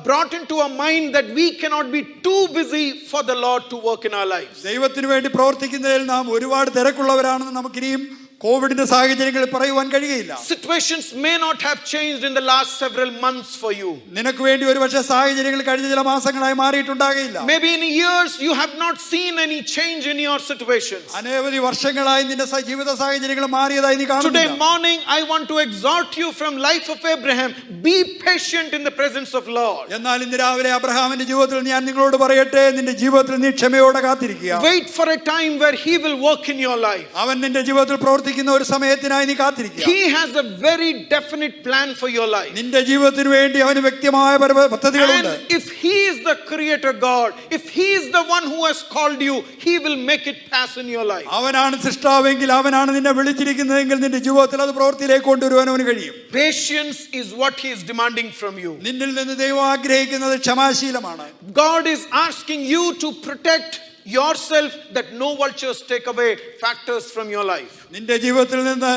S1: brought into our mind that we cannot be too busy for the Lord to work in our lives.
S2: ദൈവത്തിന് വേണ്ടി പ്രവർത്തിക്കുന്നതിൽ നാം ഒരുപാട് തിരക്കുള്ളവരാണെന്ന് നമുക്കിനിയും കോവിഡിന്റെ സാഹചര്യങ്ങളിൽ പറയുവാൻ കഴിയുകയില്ല.
S1: Situations may not have changed in the last several months for you.
S2: നിനക്ക് വേണ്ടി ഒരുപക്ഷെ സാഹചര്യങ്ങൾ കഴിഞ്ഞ ചില മാസങ്ങളായി മാറിയിട്ടുണ്ടാകില്ല.
S1: Maybe in years you have not seen any change in your situations.
S2: അനവധി വർഷങ്ങളായി നിന്റെ ജീവിത സാഹചര്യങ്ങൾ മാറിയതായി നീ കാണുന്നില്ല.
S1: Today morning I want to exhort you from life of Abraham, be patient in the presence of Lord.
S2: എന്നാൽ ഇന്ന് രാവിലെ അബ്രഹാമിന്റെ ജീവിതത്തിൽ ഞാൻ നിങ്ങളോട് പറയട്ടെ, നിന്റെ ജീവിതത്തിൽ നീ ക്ഷമയോടെ കാത്തിരിക്കുക.
S1: Wait for a time where he will work in your life.
S2: അവൻ നിന്റെ ജീവിതത്തിൽ പ്രവർത്തിക്കുന്ന ഒരു സമയത്തിനായി നീ കാത്തിരിക്കുക.
S1: He has a very definite plan for your life.
S2: നിന്റെ ജീവിതത്തിന് വേണ്ടി അവന് വ്യക്തമായ പദ്ധതികളുണ്ട്.
S1: And if he is the creator God, if he is the one who has called you, he will make it pass in your life.
S2: അവനാണ് സൃഷ്ടാവെങ്കിൽ, അവനാണ് നിന്നെ വിളിച്ചിരിക്കുന്നതെങ്കിൽ നിന്റെ ജീവിതത്തിൽ അത് പ്രവൃത്തിയിലേക്ക് കൊണ്ടുവരുവാൻ അവന് കഴിയും.
S1: Patience is what he is demanding from you.
S2: നിന്നിൽ നിന്ന് ദൈവം ആഗ്രഹിക്കുന്നത് ക്ഷമാശീലമാണ്.
S1: God is asking you to protect yourself that no vultures take away factors from your life.
S2: നിന്റെ ജീവിതത്തിൽ നിന്ന്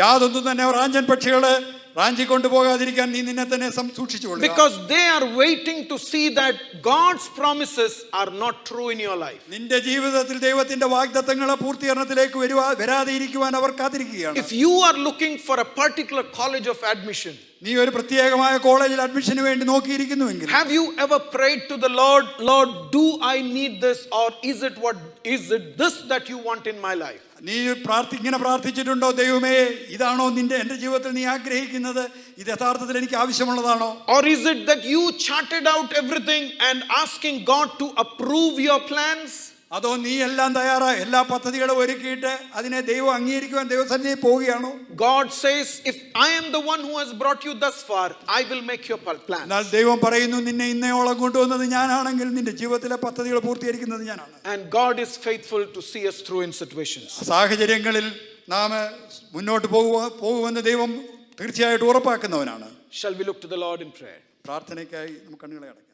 S2: യാതൊന്നും തന്നെ റാഞ്ചൻ പക്ഷികള് റാഞ്ചിക്കൊണ്ടു പോകാതിരിക്കാൻ നീ നിന്നെ തന്നെ സൂക്ഷിച്ചുകൊള്ളുക.
S1: Because they are waiting to see that God's promises are not true in your life.
S2: നിന്റെ ജീവിതത്തിൽ ദൈവത്തിന്റെ വാഗ്ദത്തങ്ങളെ പൂർത്തീകരണത്തിലേക്ക് വരാതെ ഇരിക്കുവാൻ അവർ കാത്തിരിക്കുകയാണ്.
S1: If you are looking for a particular college of admission,
S2: നീ ഒരു പ്രത്യേകമായ കോളേജിൽ അഡ്മിഷന് വേണ്ടി നോക്കിയിരിക്കുന്നുവെങ്കിൽ,
S1: have you ever prayed to the Lord, Lord, do I need this, or is it this that you want in my life?
S2: നീ ഇങ്ങനെ പ്രാർത്ഥിച്ചിട്ടുണ്ടോ? ദൈവമേ, ഇതാണോ എന്റെ ജീവിതത്തിൽ നീ ആഗ്രഹിക്കുന്നത്? ഇത് യഥാർത്ഥത്തിൽ എനിക്ക് ആവശ്യമുള്ളതാണോ?
S1: Or is it that you charted out everything and asking God to approve your plans?
S2: അതോ നീ എല്ലാം എല്ലാ പദ്ധതികളും ഒരുക്കിയിട്ട് അതിനെ ദൈവം അംഗീകരിക്കുവാൻ ദൈവസന്നിധിയിൽ പോവുകയാണോ?
S1: God says, if I am the one who has brought you thus far, I will make your plans.
S2: എന്നാൽ ദൈവം പറയുന്നു, നിന്നെ ഇന്നയോളം കൊണ്ടുവന്നത് ഞാനാണെങ്കിൽ നിന്റെ ജീവിതത്തിലെ പദ്ധതികൾ പൂർത്തീകരിക്കുന്നത് ഞാനാണ്.
S1: And God is faithful to see us through in situations.
S2: സാഹചര്യങ്ങളിൽ നാം മുന്നോട്ട് പോകുമെന്ന് ദൈവം തീർച്ചയായിട്ടും ഉറപ്പാക്കുന്നവനാണ്.
S1: Shall we look to the Lord in prayer?
S2: പ്രാർത്ഥനയ്ക്കായി നമുക്ക് കണ്ണുകളെ അടയ്ക്കാം.